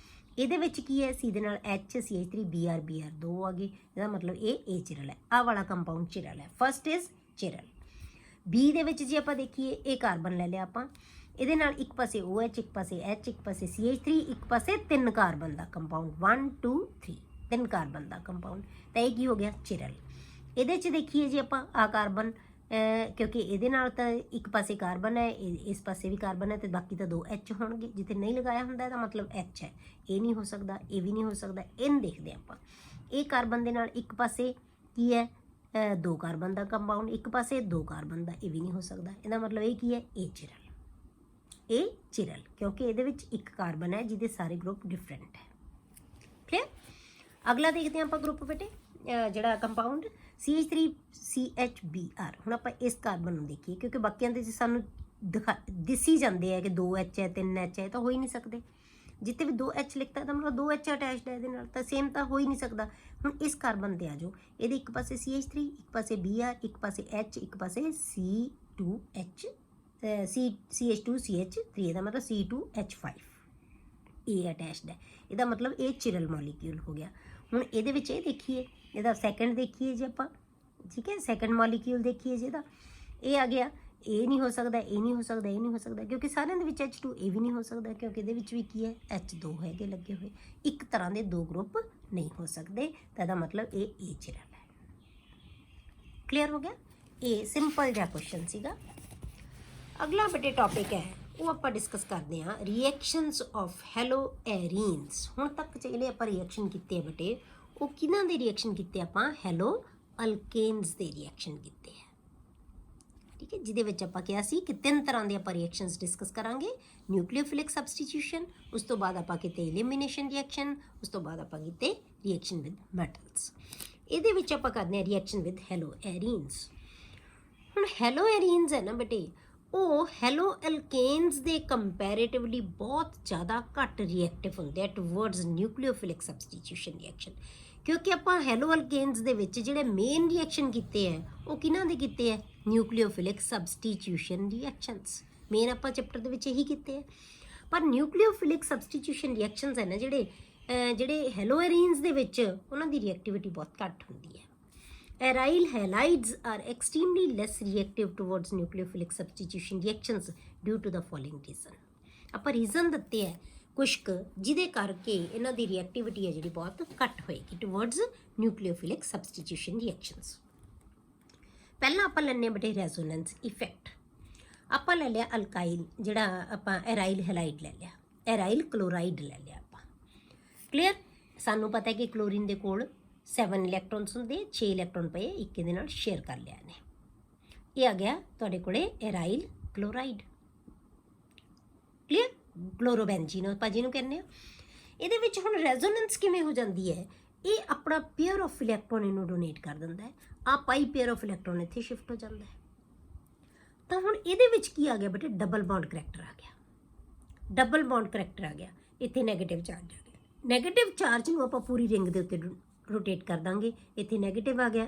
ਇਹਦੇ ਵਿੱਚ ਕੀ ਹੈ, ਸੀ ਦੇ ਨਾਲ HCH3Br 2 ਆ ਗਏ, ਇਹਦਾ ਮਤਲਬ ਇਹ ਚਿਰਲ ਹੈ। ਆਹ ਵਾਲਾ ਕੰਪਾਊਂਡ ਚਿਰਲ ਹੈ। First is ਚਿਰਲ। ਬੀ ਦੇ ਵਿੱਚ ਜੇ ਆਪਾਂ ਦੇਖੀਏ, ਇਹ ਕਾਰਬਨ ਲੈ ਲਿਆ ਆਪਾਂ, ਇਹਦੇ ਨਾਲ ਇੱਕ ਪਾਸੇ OH, ਇੱਕ ਪਾਸੇ H, ਇੱਕ ਪਾਸੇ CH3, ਇੱਕ ਪਾਸੇ 3 ਕਾਰਬਨ ਦਾ ਕੰਪਾਊਂਡ, 1 2 3 3 ਕਾਰਬਨ ਦਾ ਕੰਪਾਊਂਡ। ਤਾਂ ਇਹ ਕੀ ਹੋ ਗਿਆ, ਚਿਰਲ। ਇਹਦੇ 'ਚ ਦੇਖੀਏ ਜੇ ਆਪਾਂ ਆ ਕਾਰਬਨ, ਕਿਉਂਕਿ ਇਹਦੇ ਨਾਲ ਤਾਂ ਇੱਕ ਪਾਸੇ ਕਾਰਬਨ ਹੈ, ਇਸ ਪਾਸੇ ਵੀ ਕਾਰਬਨ ਹੈ, ਤੇ ਬਾਕੀ ਤਾਂ 2 H ਹੋਣਗੇ। ਜਿੱਥੇ ਨਹੀਂ ਲਗਾਇਆ ਹੁੰਦਾ ਇਹਦਾ ਮਤਲਬ H ਹੈ। ਇਹ ਨਹੀਂ ਹੋ ਸਕਦਾ, ਇਹ ਵੀ ਨਹੀਂ ਹੋ ਸਕਦਾ। ਇਹਨੂੰ ਦੇਖਦੇ ਆਪਾਂ, ਇਹ ਕਾਰਬਨ ਦੇ ਨਾਲ ਇੱਕ ਪਾਸੇ ਕੀ ਹੈ, 2 ਕਾਰਬਨ ਦਾ ਕੰਪਾਊਂਡ, ਇੱਕ ਪਾਸੇ 2 ਕਾਰਬਨ ਦਾ, ਇਹ ਵੀ ਨਹੀਂ ਹੋ ਸਕਦਾ। ਇਹਦਾ ਮਤਲਬ ਇਹ ਕੀ ਹੈ, ਇਹ ਚਿਰਲ। ਇਹ ਚਿਰਲ ਕਿਉਂਕਿ ਇਹਦੇ ਵਿੱਚ ਇੱਕ ਕਾਰਬਨ ਹੈ ਜਿਹਦੇ ਸਾਰੇ ਗਰੁੱਪ ਡਿਫਰੈਂਟ ਹੈ। ਕਲੀਅਰ। ਅਗਲਾ ਦੇਖਦੇ ਹਾਂ ਆਪਾਂ ਗਰੁੱਪ ਬੇਟੇ, ਜਿਹੜਾ ਕੰਪਾਊਂਡ CH3CHBr। ਹੁਣ ਆਪਾਂ ਇਸ ਕਾਰਬਨ ਨੂੰ ਦੇਖੀਏ, ਕਿਉਂਕਿ ਬਾਕੀਆਂ ਦੇ ਸਾਨੂੰ ਦਿਸੀ ਜਾਂਦੇ ਆ ਕਿ 2H ਹੈ, 3H ਹੈ, ਤਾਂ ਹੋ ਹੀ ਨਹੀਂ ਸਕਦੇ। ਜਿੱਥੇ ਵੀ 2H ਲਿਖਤਾ ਤਾਂ ਮਤਲਬ 2H ਅਟੈਚਡ ਹੈ ਇਹਦੇ ਨਾਲ, ਤਾਂ ਸੇਮ ਤਾਂ ਹੋ ਹੀ ਨਹੀਂ ਸਕਦਾ। ਹੁਣ ਇਸ ਕਾਰਬਨ 'ਤੇ ਆ ਜਾਓ, ਇਹਦੇ ਇੱਕ ਪਾਸੇ CH3, ਇੱਕ ਪਾਸੇ Br, ਇੱਕ ਪਾਸੇ H, ਇੱਕ ਪਾਸੇ C2H CH2CH3 ਇਹਦਾ ਮਤਲਬ C2H5 ਇਹ ਅਟੈਚਡ ਹੈ, ਇਹਦਾ ਮਤਲਬ ਇਹ ਚਿਰਲ ਮੋਲੀਕਿਊਲ ਹੋ ਗਿਆ। ਹੁਣ ਇਹਦੇ ਵਿੱਚ ਇਹ ਦੇਖੀਏ, ਇਹਦਾ ਸੈਕੰਡ ਦੇਖੀਏ ਜੇ ਆਪਾਂ, ਠੀਕ ਹੈ, ਸੈਕੰਡ ਮੋਲੀਕਿਊਲ ਦੇਖੀਏ ਜਿਹਦਾ ਇਹ ਆ ਗਿਆ, ਇਹ ਨਹੀਂ ਹੋ ਸਕਦਾ, ਇਹ ਨਹੀਂ ਹੋ ਸਕਦਾ, ਇਹ ਨਹੀਂ ਹੋ ਸਕਦਾ, ਕਿਉਂਕਿ ਸਾਰਿਆਂ ਦੇ ਵਿੱਚ H2, ਇਹ ਵੀ ਨਹੀਂ ਹੋ ਸਕਦਾ ਕਿਉਂਕਿ ਇਹਦੇ ਵਿੱਚ ਵੀ ਕੀ ਹੈ, H2 ਹੈਗੇ ਲੱਗੇ ਹੋਏ, ਇੱਕ ਤਰ੍ਹਾਂ ਦੇ ਦੋ ਗਰੁੱਪ ਨਹੀਂ ਹੋ ਸਕਦੇ, ਤਾਂ ਇਹਦਾ ਮਤਲਬ ਇਹ ਚਿਰਲ ਹੈ। ਕਲੀਅਰ ਹੋ ਗਿਆ? ਇਹ ਸਿੰਪਲ ਜਿਹਾ ਕੁਐਸਚਨ ਸੀਗਾ। ਅਗਲਾ ਬੇਟੇ ਟੌਪਿਕ ਹੈ ਉਹ ਆਪਾਂ ਡਿਸਕਸ ਕਰਦੇ ਹਾਂ ਰਿਐਕਸ਼ਨਸ ਆਫ ਹੈਲੋਐਰੀਨਸ। ਹੁਣ ਤੱਕ ਜਿਹੜੇ ਆਪਾਂ ਰਿਐਕਸ਼ਨ ਕੀਤੇ ਆ ਬੇਟੇ, ਉਹ ਕਿਹਨਾਂ ਦੇ ਰਿਐਕਸ਼ਨ ਕੀਤੇ ਆਪਾਂ? ਹੈਲੋ ਅਲਕੇਨਸ ਦੇ ਰਿਐਕਸ਼ਨ ਕੀਤੇ ਆ, ਠੀਕ ਹੈ, ਜਿਹਦੇ ਵਿੱਚ ਆਪਾਂ ਕਿਹਾ ਸੀ ਕਿ 3 ਤਰ੍ਹਾਂ ਦੇ ਆਪਾਂ ਰਿਐਕਸ਼ਨਸ ਡਿਸਕਸ ਕਰਾਂਗੇ। ਨਿਊਕਲੀਓਫਿਲਿਕ ਸਬਸਟੀਟਿਊਸ਼ਨ, ਉਸ ਤੋਂ ਬਾਅਦ ਆਪਾਂ ਕੀਤੇ ਐਲੀਮੀਨੇਸ਼ਨ ਰਿਐਕਸ਼ਨ, ਉਸ ਤੋਂ ਬਾਅਦ ਆਪਾਂ ਕੀਤੇ ਰਿਐਕਸ਼ਨ ਵਿਦ ਮੈਟਲਸ। ਇਹਦੇ ਵਿੱਚ ਆਪਾਂ ਕਰਦੇ ਹਾਂ ਰਿਐਕਸ਼ਨ ਵਿਦ ਹੈਲੋਐਰੀਨਸ। ਹੁਣ ਹੈਲੋਐਰੀਨਸ ਹੈ ਨਾ ਬੇਟੇ, ਉਹ ਹੈਲੋ ਐਲਕੇਨਸ ਦੇ ਕੰਪੈਰੇਟਿਵਲੀ ਬਹੁਤ ਜ਼ਿਆਦਾ ਘੱਟ ਰਿਐਕਟਿਵ ਹੁੰਦੇ ਆ ਟੂਵਰਡਸ ਨਿਊਕਲੀਓਫਿਲਿਕ ਸਬਸਟੀਟਿਊਸ਼ਨ ਰਿਐਕਸ਼ਨ, ਕਿਉਂਕਿ ਆਪਾਂ ਹੈਲੋ ਐਲਕੇਨਸ ਦੇ ਵਿੱਚ ਜਿਹੜੇ ਮੇਨ ਰਿਐਕਸ਼ਨ ਕੀਤੇ ਹੈ ਉਹ ਕਿਹਨਾਂ ਦੇ ਕੀਤੇ ਹੈ? ਨਿਊਕਲੀਓਫਿਲਿਕ ਸਬਸਟੀਟਿਊਸ਼ਨ ਰਿਐਕਸ਼ਨਸ। ਮੇਨ ਆਪਾਂ ਚੈਪਟਰ ਦੇ ਵਿੱਚ ਇਹੀ ਕੀਤੇ ਹੈ। ਪਰ ਨਿਊਕਲੀਓਫਿਲਿਕ ਸਬਸਟੀਟਿਊਸ਼ਨ ਰਿਐਕਸ਼ਨਸ ਹੈ ਨਾ ਜਿਹੜੇ ਹੈਲੋਐਰੀਨਸ ਦੇ ਵਿੱਚ, ਉਹਨਾਂ ਦੀ ਰਿਐਕਟਿਵਿਟੀ ਬਹੁਤ ਘੱਟ ਹੁੰਦੀ ਹੈ। Aryl halides are extremely less reactive towards nucleophilic substitution reactions due to the following reason। ਆਪਾਂ ਰੀਜ਼ਨ ਦਿੱਤੇ ਹੈ ਕੁਛ ਕੁ ਜਿਹਦੇ ਕਰਕੇ ਇਹਨਾਂ ਦੀ ਰਿਐਕਟਿਵਿਟੀ ਹੈ ਜਿਹੜੀ ਬਹੁਤ ਘੱਟ ਹੋਏਗੀ ਟੂਵਰਡਸ ਨਿਊਕਲੀਓਫਿਲਿਕ ਸਬਸਟੀਟਿਊਸ਼ਨ ਰਿਐਕਸ਼ਨਸ। ਪਹਿਲਾਂ ਆਪਾਂ ਲੈਂਦੇ ਹਾਂ ਬੇਟੇ ਰੈਜ਼ੋਨੈਂਸ ਇਫੈਕਟ। ਆਪਾਂ ਲੈ ਲਿਆ ਅਲਕਾਈਲ, ਜਿਹੜਾ ਆਪਾਂ ਐਰਾਈਲ ਹੈਲਾਈਡ ਲੈ ਲਿਆ, ਐਰਾਈਲ ਕਲੋਰਾਈਡ ਲੈ ਲਿਆ ਆਪਾਂ। ਕਲੀਅਰ? ਸਾਨੂੰ ਪਤਾ ਹੈ ਕਿ ਕਲੋਰੀਨ ਦੇ ਕੋਲ 7 ਇਲੈਕਟ੍ਰੋਨਸ ਹੁੰਦੇ, 6 ਇਲੈਕਟ੍ਰੋਨ ਪਏ, ਇੱਕ ਇਹਦੇ ਨਾਲ ਸ਼ੇਅਰ ਕਰ ਲਿਆ ਨੇ। ਇਹ ਆ ਗਿਆ ਤੁਹਾਡੇ ਕੋਲੇ ਐਰਾਈਲ ਕਲੋਰਾਈਡ। ਕਲੀਅਰ? ਕਲੋਰੋਬੈਂਜ਼ੀਨ ਆਪਾਂ ਜਿਹਨੂੰ ਕਹਿੰਦੇ ਆ। ਇਹਦੇ ਵਿੱਚ ਹੁਣ ਰੈਜ਼ੋਨੈਂਸ ਕਿਵੇਂ ਹੋ ਜਾਂਦੀ ਹੈ? ਇਹ ਆਪਣਾ ਪੇਅਰ ਆਫ ਇਲੈਕਟ੍ਰੋਨ ਇਹਨੂੰ ਡੋਨੇਟ ਕਰ ਦਿੰਦਾ ਹੈ, ਆ ਪਾਈ ਪੇਅਰ ਆਫ ਇਲੈਕਟ੍ਰੋਨ ਇੱਥੇ ਸ਼ਿਫਟ ਹੋ ਜਾਂਦਾ ਹੈ। ਤਾਂ ਹੁਣ ਇਹਦੇ ਵਿੱਚ ਕੀ ਆ ਗਿਆ ਬੇਟੇ? ਡਬਲ ਬੌਂਡ ਕਰੈਕਟਰ ਆ ਗਿਆ। ਡਬਲ ਬੌਂਡ ਕਰੈਕਟਰ ਆ ਗਿਆ, ਇੱਥੇ ਨੈਗੇਟਿਵ ਚਾਰਜ ਆ ਗਿਆ। ਨੈਗੇਟਿਵ ਚਾਰਜ ਨੂੰ ਆਪਾਂ ਪੂਰੀ ਰਿੰਗ ਦੇ ਉੱਤੇ ਰੋਟੇਟ ਕਰ ਦਾਂਗੇ, ਇੱਥੇ ਨੈਗੇਟਿਵ ਆ ਗਿਆ,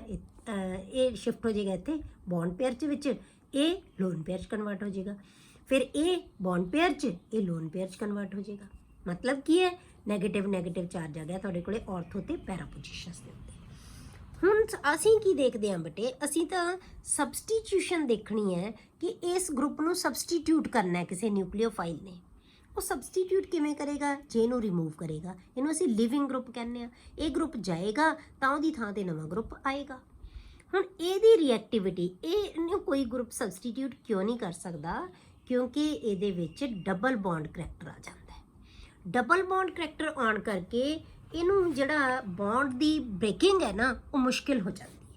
ਇਹ ਸ਼ਿਫਟ ਹੋ ਜਾਏਗਾ ਇੱਥੇ ਬੌਂਡ ਪੇਅਰ 'ਚ ਵਿੱਚ, ਇਹ ਲੋਨ ਪੇਅਰ 'ਚ ਕਨਵਰਟ ਹੋ ਜਾਏਗਾ, ਫਿਰ ਇਹ ਬੌਂਡ ਪੇਅਰ 'ਚ, ਇਹ ਲੋਨ ਪੇਅਰ 'ਚ ਕਨਵਰਟ ਹੋ ਜਾਏਗਾ। ਮਤਲਬ ਕੀ ਹੈ? ਨੈਗੇਟਿਵ ਚਾਰਜ ਆ ਗਿਆ ਤੁਹਾਡੇ ਕੋਲੇ ਆਰਥੋ ਤੇ ਪੈਰਾ ਪੋਜੀਸ਼ਨਸ ਦੇ ਉੱਤੇ। ਹੁਣ ਅਸੀਂ ਕੀ ਦੇਖਦੇ ਹਾਂ ਬੇਟੇ? ਅਸੀਂ ਤਾਂ ਸਬਸਟੀਟਿਊਸ਼ਨ ਦੇਖਣੀ ਹੈ ਕਿ ਇਸ ਗਰੁੱਪ ਨੂੰ ਸਬਸਟੀਟਿਊਟ ਕਰਨਾ ਹੈ ਕਿਸੇ ਨਿਊਕਲੀਓਫਾਈਲ ਨੇ। ਉਹ ਸਬਸਟੀਟਿਊਟ ਕਿਵੇਂ ਕਰੇਗਾ? ਜੇ ਇਹਨੂੰ ਰਿਮੂਵ ਕਰੇਗਾ, ਇਹਨੂੰ ਅਸੀਂ ਲਿਵਿੰਗ ਗਰੁੱਪ ਕਹਿੰਦੇ ਆ। ਇਹ ਗਰੁੱਪ ਜਾਏਗਾ ਤਾਂ ਉਹਦੀ ਥਾਂ ਤੇ ਨਵਾਂ ਗਰੁੱਪ ਆਏਗਾ। ਹੁਣ ਇਹਦੀ ਰਿਐਕਟਿਵਿਟੀ, ਇਹਨੂੰ ਕੋਈ ਗਰੁੱਪ ਸਬਸਟੀਟਿਊਟ ਕਿਉਂ ਨਹੀਂ ਕਰ ਸਕਦਾ? ਕਿਉਂਕਿ ਇਹਦੇ ਵਿੱਚ ਡਬਲ ਬੌਂਡ ਕਰੈਕਟਰ ਆ ਜਾਂਦਾ ਹੈ। ਡਬਲ ਬੌਂਡ ਕਰੈਕਟਰ ਆਉਣ ਕਰਕੇ ਇਹਨੂੰ ਜਿਹੜਾ ਬੌਂਡ ਦੀ ਬ੍ਰੇਕਿੰਗ ਹੈ ਨਾ, ਉਹ ਮੁਸ਼ਕਿਲ ਹੋ ਜਾਂਦੀ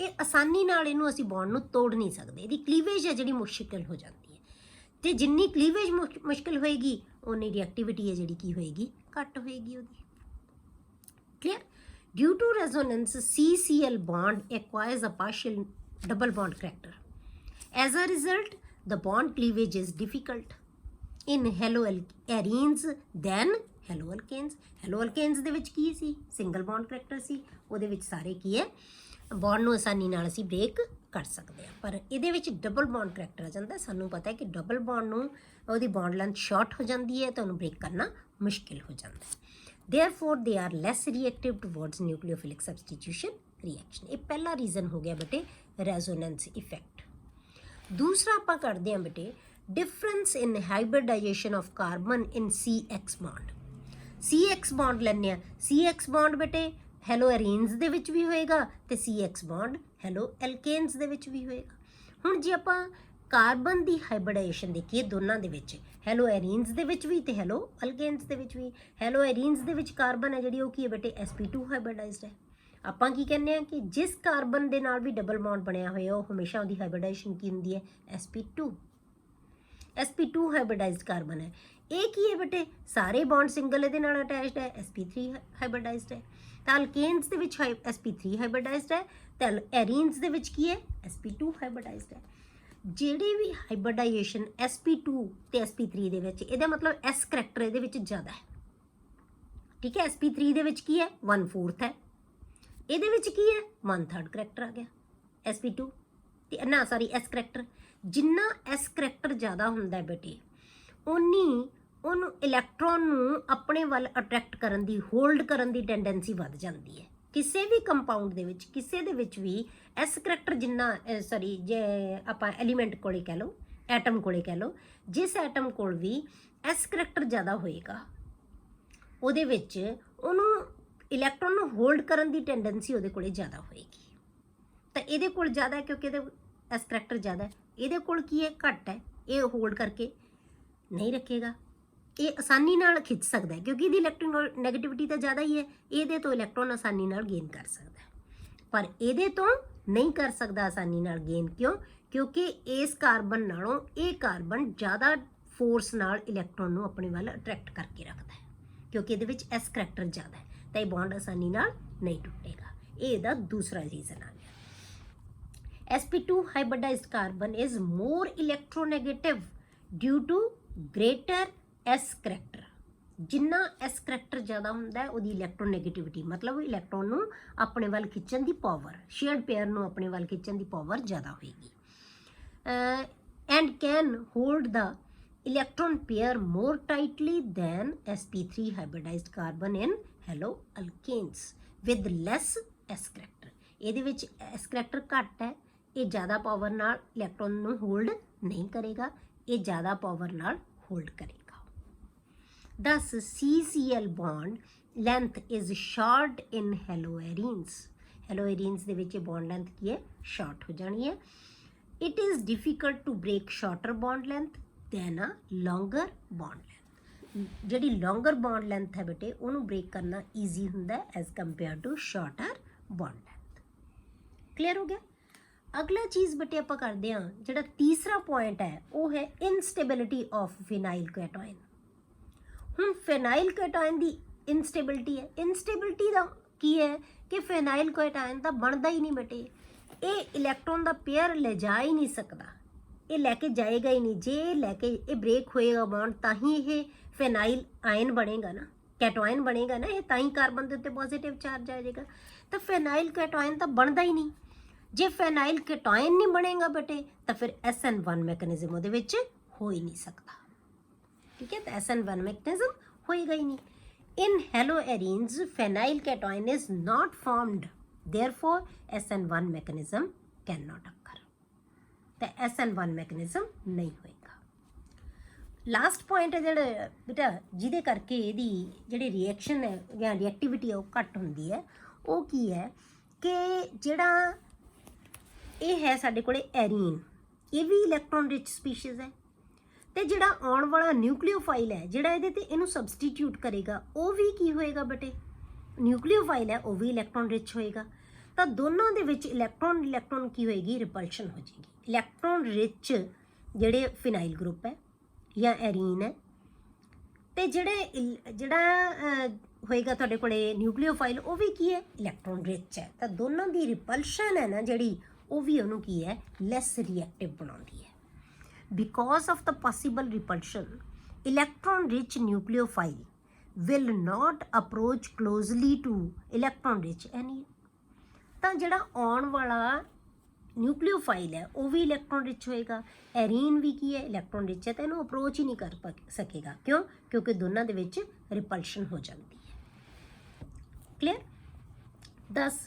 ਹੈ। ਇਹ ਆਸਾਨੀ ਨਾਲ ਇਹਨੂੰ ਅਸੀਂ ਬੌਂਡ ਨੂੰ ਤੋੜ ਨਹੀਂ ਸਕਦੇ, ਇਹਦੀ ਕਲੀਵੇਜ ਹੈ ਜਿਹੜੀ ਮੁਸ਼ਕਿਲ ਹੋ ਜਾਂਦੀ ਹੈ। ਤੇ ਜਿੰਨੀ ਕਲੀਵੇਜ ਮੁਸ਼ਕਿਲ ਹੋਏਗੀ, ਉਨੀ ਰਿਐਕਟਿਵਿਟੀ ਹੈ ਜਿਹੜੀ ਕੀ ਹੋਏਗੀ? ਘੱਟ ਹੋਏਗੀ ਉਹਦੀ। Clear? Due to resonance CCl bond acquires a partial double bond character. As a result, the bond cleavage is difficult in haloarenes than haloalkanes. haloalkanes ਦੇ ਵਿੱਚ ਕੀ ਸੀ? ਸਿੰਗਲ ਬੌਂਡ ਕਰੈਕਟਰ ਸੀ, ਉਹਦੇ ਵਿੱਚ ਸਾਰੇ ਕੀ ਹੈ? ਬੌਂਡ ਨੂੰ ਆਸਾਨੀ ਨਾਲ ਅਸੀਂ ਬ੍ਰੇਕ ਕਰ ਸਕਦੇ ਹਾਂ। ਪਰ ਇਹਦੇ ਵਿੱਚ ਡਬਲ ਬੌਂਡ ਕਰੈਕਟਰ ਆ ਜਾਂਦਾ। ਸਾਨੂੰ ਪਤਾ ਹੈ ਕਿ ਡਬਲ ਬੌਂਡ ਨੂੰ ਉਹਦੀ ਬੌਂਡ ਲੈਂਥ ਸ਼ਾਰਟ ਹੋ ਜਾਂਦੀ ਹੈ, ਤਾਂ ਉਹਨੂੰ ਬ੍ਰੇਕ ਕਰਨਾ ਮੁਸ਼ਕਿਲ ਹੋ ਜਾਂਦਾ ਹੈ। Therefore, they are less reactive towards nucleophilic substitution reaction. ਇਹ ਪਹਿਲਾ ਰੀਜ਼ਨ ਹੋ ਗਿਆ ਬੇਟੇ ਰੈਜ਼ੋਨੈਂਸ ਇਫੈਕਟ। ਦੂਸਰਾ ਆਪਾਂ ਕਰਦੇ ਹਾਂ ਬੇਟੇ difference in hybridization of carbon in CX bond. CX bond ਲੈਂਦੇ ਹਾਂ। CX ਬੌਂਡ ਬੇਟੇ ਹੈਲੋਐਰੀਨਸ ਦੇ ਵਿੱਚ ਵੀ ਹੋਏਗਾ ਤੇ CX ਬੌਂਡ ਹੈਲੋ ਐਲਕੇਨਸ ਦੇ ਵਿੱਚ ਵੀ ਹੋਏਗਾ। ਹੁਣ ਜੇ ਆਪਾਂ ਕਾਰਬਨ ਦੀ ਹਾਈਬ੍ਰਿਡਾਈਜੇਸ਼ਨ ਦੇਖੀਏ ਦੋਨਾਂ ਦੇ ਵਿੱਚ, ਹੈਲੋਐਰੀਨਸ ਦੇ ਵਿੱਚ ਵੀ ਤੇ ਹੈਲੋ ਐਲਕੇਨਸ ਦੇ ਵਿੱਚ ਵੀ। ਹੈਲੋਐਰੀਨਸ ਦੇ ਵਿੱਚ ਕਾਰਬਨ ਹੈ ਜਿਹੜੀ ਉਹ ਕੀ ਹੈ ਬੇਟੇ? sp2 ਹਾਈਬ੍ਰਿਡਾਈਜ਼ਡ ਹੈ। ਆਪਾਂ ਕੀ ਕਹਿੰਦੇ ਹਾਂ ਕਿ ਜਿਸ ਕਾਰਬਨ ਦੇ ਨਾਲ ਵੀ ਡਬਲ ਬੌਂਡ ਬਣਿਆ ਹੋਇਆ ਉਹ ਹਮੇਸ਼ਾ ਉਹਦੀ ਹਾਈਬ੍ਰਿਡਾਈਜੇਸ਼ਨ ਕੀ ਹੁੰਦੀ ਹੈ? sp2 ਹਾਈਬ੍ਰਿਡਾਈਜ਼ਡ ਕਾਰਬਨ ਹੈ। ਇਹ ਕੀ ਹੈ ਬੇਟੇ? ਸਾਰੇ ਬੌਂਡ ਸਿੰਗਲ ਇਹਦੇ ਨਾਲ ਅਟੈਚਡ ਹੈ, sp3 ਹਾਈਬ੍ਰਿਡਾਈਜ਼ਡ ਹੈ। ਤਾਂ ਅਲਕੇਨਸ ਦੇ ਵਿੱਚ sp3 ਹਾਈਬ੍ਰਿਡਾਈਜ਼ਡ ਹੈ, ਤੇ ਐਰੀਨਸ ਦੇ ਵਿੱਚ ਕੀ ਹੈ? sp2 ਹਾਈਬ੍ਰਿਡਾਈਜ਼ਡ ਹੈ। ਜਿਹੜੀ ਵੀ ਹਾਈਬ੍ਰਿਡਾਈਜੇਸ਼ਨ sp2 ਤੇ sp3 ਦੇ ਵਿੱਚ, ਇਹਦਾ ਮਤਲਬ s ਕਰੈਕਟਰ ਇਹਦੇ ਵਿੱਚ ਜ਼ਿਆਦਾ ਹੈ। ਠੀਕ ਹੈ? sp3 ਦੇ ਵਿੱਚ ਕੀ ਹੈ? 1/4 ਹੈ, ਇਹਦੇ ਵਿੱਚ ਕੀ ਹੈ? 1/3 ਕਰੈਕਟਰ ਆ ਗਿਆ sp2 ਤੇ ਨਾ ਸੌਰੀ s ਕਰੈਕਟਰ। ਜਿੰਨਾ ਐਸ ਕਰੈਕਟਰ ਜ਼ਿਆਦਾ ਹੁੰਦਾ ਬੇਟੇ ਉਨੀ ਉਹਨੂੰ ਇਲੈਕਟ੍ਰੋਨ ਨੂੰ ਆਪਣੇ ਵੱਲ ਅਟਰੈਕਟ ਕਰਨ ਦੀ ਹੋਲਡ ਕਰਨ ਦੀ ਟੈਂਡੈਂਸੀ ਵੱਧ ਜਾਂਦੀ ਹੈ। ਕਿਸੇ ਵੀ ਕੰਪਾਊਂਡ ਦੇ ਵਿੱਚ ਕਿਸੇ ਦੇ ਵਿੱਚ ਵੀ ਐਸ ਕਰੈਕਟਰ ਜਿੰਨਾ ਸੌਰੀ ਜੇ ਆਪਾਂ ਐਲੀਮੈਂਟ ਕੋਲੇ ਕਹਿ ਲਓ ਐਟਮ ਕੋਲੇ ਕਹਿ ਲਓ, ਜਿਸ ਐਟਮ ਕੋਲ ਵੀ ਐਸ ਕਰੈਕਟਰ ਜ਼ਿਆਦਾ ਹੋਏਗਾ ਉਹਦੇ ਵਿੱਚ ਉਹਨੂੰ ਇਲੈਕਟ੍ਰੋਨ ਨੂੰ ਹੋਲਡ ਕਰਨ ਦੀ ਟੈਂਡੈਂਸੀ ਉਹਦੇ ਕੋਲੇ ਜ਼ਿਆਦਾ ਹੋਏਗੀ। ਤਾਂ ਇਹਦੇ ਕੋਲ ਜ਼ਿਆਦਾ ਹੈ ਕਿਉਂਕਿ ਇਹਦੇ ਐਸ ਕਰੈਕਟਰ ਜ਼ਿਆਦਾ ਹੈ, ਇਹਦੇ ਕੋਲ ਕੀ ਹੈ ਘੱਟ ਹੈ, ਇਹ ਹੋਲਡ ਕਰਕੇ ਨਹੀਂ ਰੱਖੇਗਾ। ਇਹ ਆਸਾਨੀ ਨਾਲ ਖਿੱਚ ਸਕਦਾ ਹੈ ਕਿਉਂਕਿ ਇਹਦੀ ਇਲੈਕਟ੍ਰੋਨ ਨੈਗੇਟਿਵਿਟੀ ਤਾਂ ਜ਼ਿਆਦਾ ਹੀ ਹੈ, ਇਹਦੇ ਤੋਂ ਇਲੈਕਟ੍ਰੋਨ ਆਸਾਨੀ ਨਾਲ ਗੇਨ ਕਰ ਸਕਦਾ ਹੈ, ਪਰ ਇਹਦੇ ਤੋਂ ਨਹੀਂ ਕਰ ਸਕਦਾ ਆਸਾਨੀ ਨਾਲ ਗੇਨ। ਕਿਉਂ? ਕਿਉਂਕਿ ਇਸ ਕਾਰਬਨ ਨਾਲੋਂ ਇਹ ਕਾਰਬਨ ਜ਼ਿਆਦਾ ਫੋਰਸ ਨਾਲ ਇਲੈਕਟ੍ਰੋਨ ਨੂੰ ਆਪਣੇ ਵੱਲ ਅਟਰੈਕਟ ਕਰਕੇ ਰੱਖਦਾ ਹੈ ਕਿਉਂਕਿ ਇਹਦੇ ਵਿੱਚ ਐਸ ਕਰੈਕਟਰ ਜ਼ਿਆਦਾ ਹੈ, ਤਾਂ ਇਹ ਬੌਂਡ ਆਸਾਨੀ ਨਾਲ ਨਹੀਂ ਟੁੱਟੇਗਾ। ਇਹ ਇਹਦਾ ਦੂਸਰਾ ਰੀਜ਼ਨ ਆ ਗਿਆ। sp2 hybridized carbon is more electronegative due to greater s character। ਜਿੰਨਾ s ਕਰੈਕਟਰ ਜ਼ਿਆਦਾ ਹੁੰਦਾ ਹੈ ਉਹਦੀ ਇਲੈਕਟ੍ਰੋਨੈਗੇਟਿਵਿਟੀ ਮਤਲਬ ਇਲੈਕਟ੍ਰੋਨ ਨੂੰ ਆਪਣੇ ਵੱਲ ਖਿੱਚਣ ਦੀ ਪਾਵਰ, ਸ਼ੇਅਰਡ ਪੇਅਰ ਨੂੰ ਆਪਣੇ ਵੱਲ ਖਿੱਚਣ ਦੀ ਪਾਵਰ ਜ਼ਿਆਦਾ ਹੋਏਗੀ। And can hold the electron pair more tightly than sp3 hybridized carbon in haloalkanes with less s character। ਇਹਦੇ ਵਿੱਚ s character ਘੱਟ ਹੈ, ਇਹ ਜ਼ਿਆਦਾ ਪਾਵਰ ਨਾਲ ਇਲੈਕਟ੍ਰੋਨ ਨੂੰ ਹੋਲਡ ਨਹੀਂ ਕਰੇਗਾ, ਇਹ ਜ਼ਿਆਦਾ ਪਾਵਰ ਨਾਲ ਹੋਲਡ ਕਰੇਗਾ। Thus CCl bond length is short in haloarenes। haloarenes ਦੇ ਵਿੱਚ ਬੌਂਡ ਲੈਂਥ ਕੀ ਹੈ? ਸ਼ਾਰਟ ਹੋ ਜਾਣੀ ਹੈ। It is difficult to break shorter bond length than a longer bond length। ਜਿਹੜੀ longer bond length ਹੈ ਬੇਟੇ ਉਹਨੂੰ ਬ੍ਰੇਕ ਕਰਨਾ ਈਜ਼ੀ ਹੁੰਦਾ ਹੈ as compare to shorter bond length। Clear ਹੋ ਗਿਆ? ਅਗਲਾ ਚੀਜ਼ ਬੇਟੇ ਆਪਾਂ ਕਰਦੇ ਹਾਂ, ਜਿਹੜਾ ਤੀਸਰਾ ਪੁਆਇੰਟ ਹੈ ਉਹ ਹੈ ਇਨਸਟੇਬਿਲਿਟੀ ਆਫ ਫਿਨਾਈਲ ਕੈਟਾਇਨ। ਹੁਣ ਫਿਨਾਈਲ ਕੈਟਾਇਨ ਦੀ ਇਨਸਟੇਬਿਲਿਟੀ ਹੈ। ਇਨਸਟੇਬਿਲਿਟੀ ਦਾ ਕੀ ਹੈ ਕਿ ਫਿਨਾਈਲ ਕੈਟਾਇਨ ਤਾਂ ਬਣਦਾ ਹੀ ਨਹੀਂ ਬੇਟੇ, ਇਹ ਇਲੈਕਟ੍ਰੋਨ ਦਾ ਪੇਅਰ ਲੈ ਜਾ ਹੀ ਨਹੀਂ ਸਕਦਾ, ਇਹ ਲੈ ਕੇ ਜਾਏਗਾ ਹੀ ਨਹੀਂ। ਜੇ ਲੈ ਕੇ ਇਹ ਬ੍ਰੇਕ ਹੋਏਗਾ ਬੌਂਡ ਤਾਂ ਹੀ ਇਹ ਫਿਨਾਈਲ ਆਇਨ ਬਣੇਗਾ ਨਾ, ਕੈਟਾਇਨ ਬਣੇਗਾ ਨਾ, ਇਹ ਤਾਂ ਹੀ ਕਾਰਬਨ ਦੇ ਉੱਤੇ ਪੋਜ਼ਿਟਿਵ ਚਾਰਜ ਆ ਜਾਏਗਾ। ਤਾਂ ਫਿਨਾਈਲ ਕੈਟਾਇਨ ਤਾਂ ਬਣਦਾ ਹੀ ਨਹੀਂ। ਜੇ ਫਿਨਾਈਲ ਕੈਟਾਇਨ ਨਹੀਂ ਬਣੇਗਾ ਬੇਟੇ ਤਾਂ ਫਿਰ SN1 ਮੈਕੈਨਿਜ਼ਮ ਉਹਦੇ ਵਿੱਚ ਹੋ ਹੀ ਨਹੀਂ ਸਕਦਾ। ਠੀਕ ਹੈ, ਤਾਂ SN1 ਮੈਕੈਨਿਜ਼ਮ ਹੋਏਗਾ ਹੀ ਨਹੀਂ। In haloarenes phenyl cation is not formed, therefore SN1 mechanism cannot occur। ਤਾਂ SN1 ਮੈਕੈਨਿਜ਼ਮ ਨਹੀਂ ਹੋਏਗਾ। ਲਾਸਟ ਪੁਆਇੰਟ ਹੈ ਜਿਹੜਾ ਬੇਟਾ ਜਿਹਦੇ ਕਰਕੇ ਇਹਦੀ ਜਿਹੜੀ ਰਿਐਕਸ਼ਨ ਹੈ ਜਾਂ ਰਿਐਕਟਿਵਿਟੀ ਹੈ ਉਹ ਘੱਟ ਹੁੰਦੀ ਹੈ, ਉਹ ਕੀ ਹੈ ਕਿ ਜਿਹੜਾ ਇਹ ਹੈ ਸਾਡੇ ਕੋਲੇ ਐਰੀਨ, ਇਹ ਵੀ ਇਲੈਕਟ੍ਰੋਨ ਰਿਚ ਸਪੀਸ਼ੀਜ਼ ਹੈ, ਤੇ ਜਿਹੜਾ ਆਉਣ ਵਾਲਾ ਨਿਊਕਲੀਓਫਾਈਲ ਹੈ ਜਿਹੜਾ ਇਹਦੇ ਤੇ ਇਹਨੂੰ ਸਬਸਟੀਟਿਊਟ ਕਰੇਗਾ ਉਹ ਵੀ ਕੀ ਹੋਏਗਾ ਬੇਟੇ? ਨਿਊਕਲੀਓਫਾਈਲ ਹੈ ਉਹ ਵੀ ਇਲੈਕਟ੍ਰੋਨ ਰਿਚ ਹੋਏਗਾ। ਤਾਂ ਦੋਨਾਂ ਦੇ ਵਿੱਚ ਇਲੈਕਟ੍ਰੋਨ ਕੀ ਹੋਏਗੀ? ਰਿਪਲਸ਼ਨ ਹੋ ਜਾਏਗੀ। ਇਲੈਕਟ੍ਰੋਨ ਰਿਚ ਜਿਹੜੇ ਫਿਨਾਈਲ ਗਰੁੱਪ ਹੈ ਜਾਂ ਐਰੀਨ ਹੈ, ਤੇ ਜਿਹੜਾ ਹੋਏਗਾ ਤੁਹਾਡੇ ਕੋਲੇ ਨਿਊਕਲੀਓਫਾਈਲ ਉਹ ਵੀ ਕੀ ਹੈ? ਇਲੈਕਟ੍ਰੋਨ ਰਿਚ ਹੈ। ਤਾਂ ਦੋਨਾਂ ਦੀ ਰਿਪਲਸ਼ਨ ਹੈ ਨਾ ਜਿਹੜੀ, ਉਹ ਵੀ ਉਹਨੂੰ ਕੀ ਹੈ? ਲੈਸ ਰਿਐਕਟਿਵ ਬਣਾਉਂਦੀ ਹੈ। Because of the possible repulsion, electron-rich nucleophile will not approach closely to electron-rich anion। ਤਾਂ ਜਿਹੜਾ ਆਉਣ ਵਾਲਾ ਨਿਊਕਲੀਓਫਾਈਲ ਹੈ ਉਹ ਵੀ ਇਲੈਕਟ੍ਰੋਨ ਰਿਚ ਹੋਏਗਾ, ਐਰੀਨ ਵੀ ਕੀ ਹੈ? ਇਲੈਕਟ੍ਰੋਨ ਰਿਚ ਹੈ, ਤਾਂ ਇਹਨੂੰ ਅਪਰੋਚ ਹੀ ਨਹੀਂ ਕਰ ਸਕੇਗਾ। ਕਿਉਂ? ਕਿਉਂਕਿ ਦੋਨਾਂ ਦੇ ਵਿੱਚ ਰਿਪਲਸ਼ਨ ਹੋ ਜਾਂਦੀ ਹੈ। Clear? Thus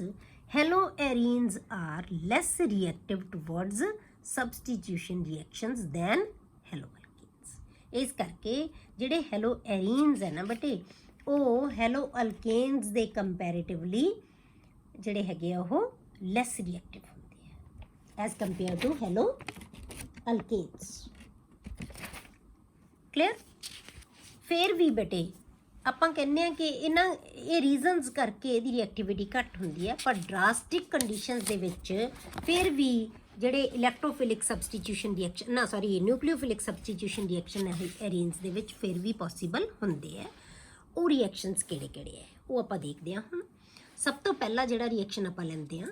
haloarenes are less reactive towards substitution reactions than haloalkanes। ਇਸ ਕਰਕੇ ਜਿਹੜੇ ਹੈਲੋਐਰੀਨਸ ਹੈ ਨਾ ਬੇਟੇ ਉਹ ਹੈਲੋਅਲਕੇਨਸ ਦੇ ਕੰਪੈਰੀਟਿਵਲੀ ਜਿਹੜੇ ਹੈਗੇ ਆ ਉਹ ਲੈਸ ਰਿਐਕਟਿਵ ਹੁੰਦੇ ਆ ਐਜ਼ ਕੰਪੇਅਰ ਟੂ ਹੈਲੋਅਲਕੇਨਸ। ਕਲੀਅਰ? ਫਿਰ ਵੀ ਬੇਟੇ ਆਪਾਂ ਕਹਿੰਦੇ ਆ ਕਿ ਇਹ ਰੀਜ਼ਨਸ ਕਰਕੇ ਇਹਦੀ ਰਿਐਕਟਿਵਿਟੀ ਘੱਟ ਹੁੰਦੀ ਹੈ, ਪਰ ਡਰਾਸਟਿਕ ਕੰਡੀਸ਼ਨਸ ਦੇ ਵਿੱਚ ਫਿਰ ਵੀ ਜਿਹੜੇ electrophilic substitution reaction ਨਿਊਕਲੀਓਫਿਲਿਕ substitution reaction ਹੈ ਐਰੀਨਸ ਦੇ ਵਿੱਚ ਫਿਰ ਵੀ ਪੋਸੀਬਲ ਹੁੰਦੇ ਹੈ। ਉਹ ਰਿਐਕਸ਼ਨਸ ਕਿਹੜੇ ਹੈ ਉਹ ਆਪਾਂ ਦੇਖਦੇ ਹਾਂ। ਹੁਣ ਸਭ ਤੋਂ ਪਹਿਲਾ ਜਿਹੜਾ ਰਿਐਕਸ਼ਨ ਆਪਾਂ ਲੈਂਦੇ ਹਾਂ,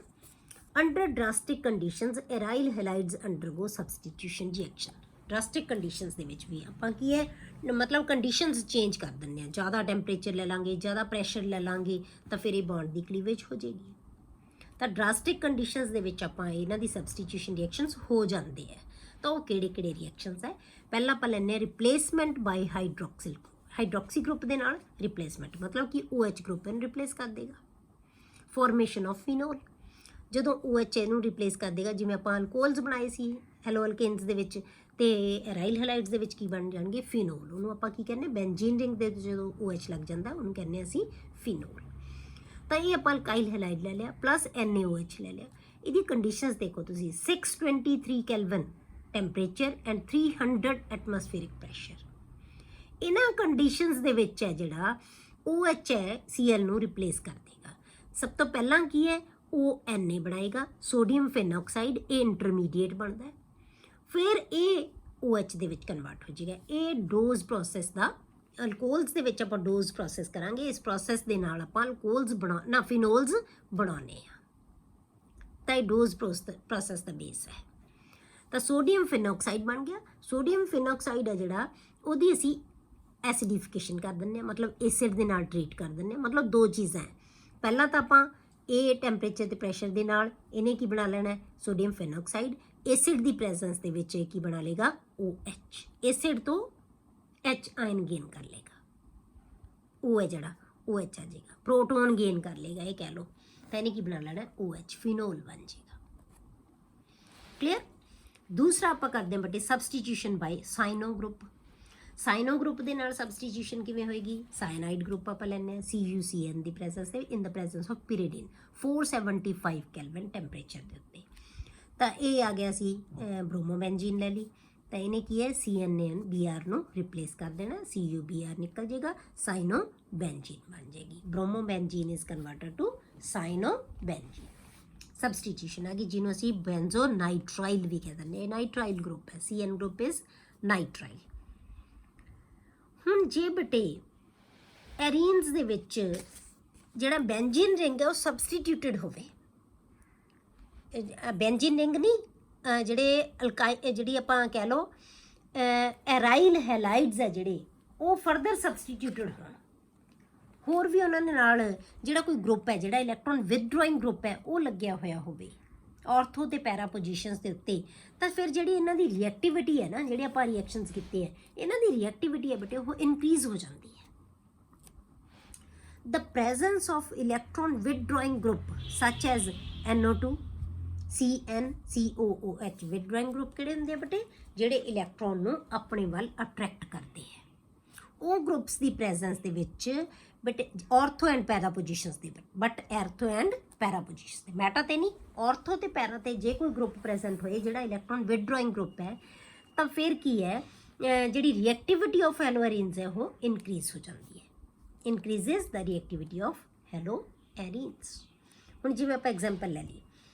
under drastic conditions aryl halides undergo substitution reaction. Drastic conditions ਦੇ ਵਿੱਚ ਵੀ ਆਪਾਂ ਕੀ ਹੈ ਮਤਲਬ ਕੰਡੀਸ਼ਨਸ ਚੇਂਜ ਕਰ ਦਿੰਦੇ ਹਾਂ, ਜ਼ਿਆਦਾ ਟੈਂਪਰੇਚਰ ਲੈ ਲਾਂਗੇ, ਜ਼ਿਆਦਾ ਪ੍ਰੈਸ਼ਰ ਲੈ ਲਾਂਗੇ ਤਾਂ ਫਿਰ ਇਹ ਬੌਂਡ ਦੀ ਕਲੀਵੇਜ ਹੋ ਜਾਏਗੀ। ਤਾਂ ਡਰਾਸਟਿਕ ਕੰਡੀਸ਼ਨਸ ਦੇ ਵਿੱਚ ਆਪਾਂ ਇਹਨਾਂ ਦੀ ਸਬਸਟੀਟਿਊਸ਼ਨ ਰਿਐਕਸ਼ਨਸ ਹੋ ਜਾਂਦੇ ਹੈ। ਤਾਂ ਉਹ ਕਿਹੜੇ ਰਿਐਕਸ਼ਨਸ ਹੈ। ਪਹਿਲਾਂ ਆਪਾਂ ਲੈਂਦੇ ਹਾਂ ਰਿਪਲੇਸਮੈਂਟ ਬਾਈ ਹਾਈਡਰੋਕਸੀ ਗਰੁੱਪ ਦੇ ਨਾਲ ਰਿਪਲੇਸਮੈਂਟ, ਮਤਲਬ ਕਿ OH ਗਰੁੱਪ ਇਹਨੂੰ ਰਿਪਲੇਸ ਕਰ ਦੇਗਾ। ਫਾਰਮੇਸ਼ਨ ਆਫ ਫਿਨੋਲ, ਜਦੋਂ OH ਇਹਨੂੰ ਰਿਪਲੇਸ ਕਰ ਦੇਗਾ, ਜਿਵੇਂ ਆਪਾਂ ਅਲਕੋਹਲਸ ਬਣਾਏ ਸੀ ਹੈਲੋ ਅਲਕੇਨਸ ਦੇ ਵਿੱਚ, ਤੇ ਐਰਾਈਲ ਹੈਲਾਈਡਸ ਦੇ ਵਿੱਚ ਕੀ ਬਣ ਜਾਣਗੇ, ਫਿਨੋਲ। ਉਹਨੂੰ ਆਪਾਂ ਕੀ ਕਹਿੰਦੇ, ਬੈਂਜ਼ੀਨ ਰਿੰਗ ਦੇ ਜਦੋਂ OH ਲੱਗ ਜਾਂਦਾ ਉਹਨੂੰ ਕਹਿੰਦੇ ਅਸੀਂ ਫਿਨੋਲ। ਤਾਂ ਇਹ ਆਪਾਂ ਅਲਕਾਈਲ ਹੈਲਾਈਡ ਲੈ ਲਿਆ ਪਲੱਸ NaOH ਲੈ ਲਿਆ। ਇਹਦੀ ਕੰਡੀਸ਼ਨਸ ਦੇਖੋ ਤੁਸੀਂ, 623 ਕੈਲਵਨ ਟੈਂਪਰੇਚਰ ਐਂਡ 300 ਐਟਮੋਸਫੇਰਿਕ ਪ੍ਰੈਸ਼ਰ। ਇਹਨਾਂ ਕੰਡੀਸ਼ਨਸ ਦੇ ਵਿੱਚ ਹੈ ਜਿਹੜਾ OH ਹੈ Cl ਨੂੰ ਰਿਪਲੇਸ ਕਰ ਦੇਗਾ। ਸਭ ਤੋਂ ਪਹਿਲਾਂ ਕੀ ਹੈ, ਉਹ Na ਬਣਾਏਗਾ, ਸੋਡੀਅਮ ਫੇਨੋਕਸਾਈਡ, ਇਹ ਇੰਟਰਮੀਡੀਏਟ ਬਣਦਾ ਹੈ। ਫਿਰ ਇਹ OH ਦੇ ਵਿੱਚ ਕਨਵਰਟ ਹੋ ਜਾਏਗਾ। ਇਹ ਡੋਜ਼ ਪ੍ਰੋਸੈਸ ਦਾ, ਅਲਕੋਹਲਸ ਦੇ ਵਿੱਚ ਆਪਾਂ ਡੋਜ਼ ਪ੍ਰੋਸੈਸ ਕਰਾਂਗੇ। ਇਸ ਪ੍ਰੋਸੈਸ ਦੇ ਨਾਲ ਆਪਾਂ ਅਲਕੋਹਲਸ ਫਿਨੋਲਸ ਬਣਾਉਂਦੇ ਹਾਂ। ਤਾਂ ਇਹ ਡੋਜ਼ ਪ੍ਰੋਸੈਸ ਦਾ ਬੇਸ ਹੈ। ਤਾਂ ਸੋਡੀਅਮ ਫਿਨੋਕਸਾਈਡ ਬਣ ਗਿਆ। ਸੋਡੀਅਮ ਫਿਨੋਕਸਾਈਡ ਹੈ ਜਿਹੜਾ, ਉਹਦੀ ਅਸੀਂ ਐਸਿਡੀਫਿਕੇਸ਼ਨ ਕਰ ਦਿੰਦੇ ਹਾਂ, ਮਤਲਬ ਐਸਿਡ ਦੇ ਨਾਲ ਟਰੀਟ ਕਰ ਦਿੰਦੇ ਹਾਂ। ਮਤਲਬ ਦੋ ਚੀਜ਼ਾਂ ਹੈ, ਪਹਿਲਾਂ ਤਾਂ ਆਪਾਂ ਇਹ ਟੈਂਪਰੇਚਰ ਤੇ ਪ੍ਰੈਸ਼ਰ ਦੇ ਨਾਲ ਇਹਨੇ ਕੀ ਬਣਾ ਲੈਣਾ ਹੈ, ਸੋਡੀਅਮ ਫਿਨੋਕਸਾਈਡ। ਐਸਿਡ ਦੀ ਪ੍ਰੈਜ਼ੈਂਸ ਦੇ ਵਿੱਚ ਇਹ ਕੀ ਬਣਾ ਲੇਗਾ, OH। ਐਸਿਡ ਤੋਂ H ਆਇਨ ਗੇਨ ਕਰ ਲੇਗਾ, ਉਹ ਹੈ ਜਿਹੜਾ OH ਆ ਜਾਏਗਾ, ਪ੍ਰੋਟੋਨ ਗੇਨ ਕਰ ਲੇਗਾ ਇਹ ਕਹਿ ਲਓ। ਤਾਂ ਇਹਨੇ ਕੀ ਬਣਾ ਲੈਣਾ, OH, ਫਿਨੋਲ ਬਣ ਜਾਏਗਾ। ਕਲੀਅਰ। ਦੂਸਰਾ ਆਪਾਂ ਕਰਦੇ ਹਾਂ ਬੇਟੇ ਸਬਸਟੀਟਿਊਸ਼ਨ ਬਾਈ ਸਾਈਨੋ ਗਰੁੱਪ। ਸਾਈਨੋ ਗਰੁੱਪ ਦੇ ਨਾਲ ਸਬਸਟੀਟਿਊਸ਼ਨ ਕਿਵੇਂ ਹੋਏਗੀ, ਸਾਇਨਾਈਡ ਗਰੁੱਪ ਆਪਾਂ ਲੈਂਦੇ ਹਾਂ CuCN ਦੀ ਪ੍ਰੈਜ਼ੈਂਸ ਤੇ ਇਨ ਦਾ ਪ੍ਰੈਜ਼ੈਂਸ ਆਫ ਪਿਰੀਡਿਨ 475 ਕੈਲਵਨ ਟੈਂਪਰੇਚਰ ਦੇ ਉੱਤੇ। ਤਾਂ ਇਹ ਆ ਗਿਆ ਸੀ ਬ੍ਰੋਮੋਬੈਂਜੀਨ ਲੈ ਲਈ। ਤਾਂ ਇਹਨੇ ਕੀ ਹੈ, CnBr ਨੂੰ ਰਿਪਲੇਸ ਕਰ ਦੇਣਾ, CuBr ਨਿਕਲ ਜਾਏਗਾ, ਸਾਈਨੋਬੈਂਜੀਨ ਬਣ ਜਾਏਗੀ। ਬ੍ਰੋਮੋਬੈਂਜੀਨ ਇਜ਼ ਕਨਵਰਟਡ ਟੂ ਸਾਈਨੋਬੈਂਜੀਨ। ਸਬਸਟੀਟਿਊਸ਼ਨ ਆ ਗਈ, ਜਿਹਨੂੰ ਅਸੀਂ ਬੈਂਜ਼ੋ ਨਾਈਟ੍ਰਾਈਲ ਵੀ ਕਹਿ ਦਿੰਦੇ ਹਾਂ। ਨਾਈਟ੍ਰਾਈਲ ਗਰੁੱਪ ਹੈ, CN ਗਰੁੱਪ ਇਜ਼ ਨਾਈਟ੍ਰਾਈਲ। ਹੁਣ ਜੇ ਬੇਟੇ ਐਰੀਨਸ ਦੇ ਵਿੱਚ ਜਿਹੜਾ ਬੈਂਜ਼ੀਨ ਰਿੰਗ ਹੈ ਉਹ ਸਬਸਟੀਟਿਊਟਡ ਹੋਵੇ, ਬੈਂਜ਼ੀਨ ਰਿੰਗ ਨਹੀਂ, ਜਿਹੜੀ ਆਪਾਂ ਕਹਿ ਲਓ ਐਰਾਈਲ ਹੈਲਾਈਡਸ ਹੈ ਜਿਹੜੇ, ਉਹ ਫਰਦਰ ਸਬਸਟੀਟਿਊਟਡ ਹੋਣ, ਹੋਰ ਵੀ ਉਹਨਾਂ ਦੇ ਨਾਲ ਜਿਹੜਾ ਕੋਈ ਗਰੁੱਪ ਹੈ, ਜਿਹੜਾ ਇਲੈਕਟ੍ਰੋਨ ਵਿਦਡਰਾਇੰਗ ਗਰੁੱਪ ਹੈ, ਉਹ ਲੱਗਿਆ ਹੋਇਆ ਹੋਵੇ ਆਰਥੋ ਤੇ ਪੈਰਾ ਪੋਜੀਸ਼ਨਸ ਦੇ ਉੱਤੇ, ਤਾਂ ਫਿਰ ਜਿਹੜੀ ਇਹਨਾਂ ਦੀ ਰਿਐਕਟਿਵਿਟੀ ਹੈ ਨਾ, ਜਿਹੜੇ ਆਪਾਂ ਰਿਐਕਸ਼ਨਸ ਕੀਤੇ ਹੈ, ਇਹਨਾਂ ਦੀ ਰਿਐਕਟਿਵਿਟੀ ਹੈ ਬੇਟੇ ਉਹ ਇਨਕਰੀਜ਼ ਹੋ ਜਾਂਦੀ ਹੈ। The presence of electron withdrawing group such as NO2, CN, COOH withdrawing group ਕਿਹੜੇ ਹੁੰਦੇ ਆ ਬੇਟੇ, ਜਿਹੜੇ ਇਲੈਕਟ੍ਰੋਨ ਨੂੰ ਆਪਣੇ ਵੱਲ ਅਟਰੈਕਟ ਕਰਦੇ ਹੈ। ਉਹ ਗਰੁੱਪਸ ਦੀ ਪ੍ਰੈਜ਼ੈਂਸ ਦੇ ਵਿੱਚ ਬੇਟੇ ਆਰਥੋ ਐਂਡ ਪੈਰਾ ਪੋਜੀਸ਼ਨਸ ਦੇ, ਬਟ ਆਰਥੋ ਐਂਡ ਪੈਰਾ ਪੋਜੀਸ਼ਨਸ ਤੇ ਮੈਟਾ ਤੇ ਨਹੀਂ, ਆਰਥੋ ਤੇ ਪੈਰਾ ਤੇ ਜੇ ਕੋਈ ਗਰੁੱਪ ਪ੍ਰੈਜ਼ੈਂਟ ਹੋਏ ਜਿਹੜਾ ਇਲੈਕਟ੍ਰੋਨ ਵਿਦਡਰਾਇੰਗ ਗਰੁੱਪ ਹੈ, ਤਾਂ ਫਿਰ ਕੀ ਹੈ, ਜਿਹੜੀ ਰਿਐਕਟਿਵਿਟੀ ਆਫ ਹੈਲੋਅਰੀਨਸ ਹੈ ਉਹ ਇਨਕਰੀਜ਼ ਹੋ ਜਾਂਦੀ ਹੈ। increases the reactivity of haloarenes। ਹੁਣ ਜਿਵੇਂ ਆਪਾਂ ਐਗਜ਼ਾਮਪਲ ਲੈ ਲਈ,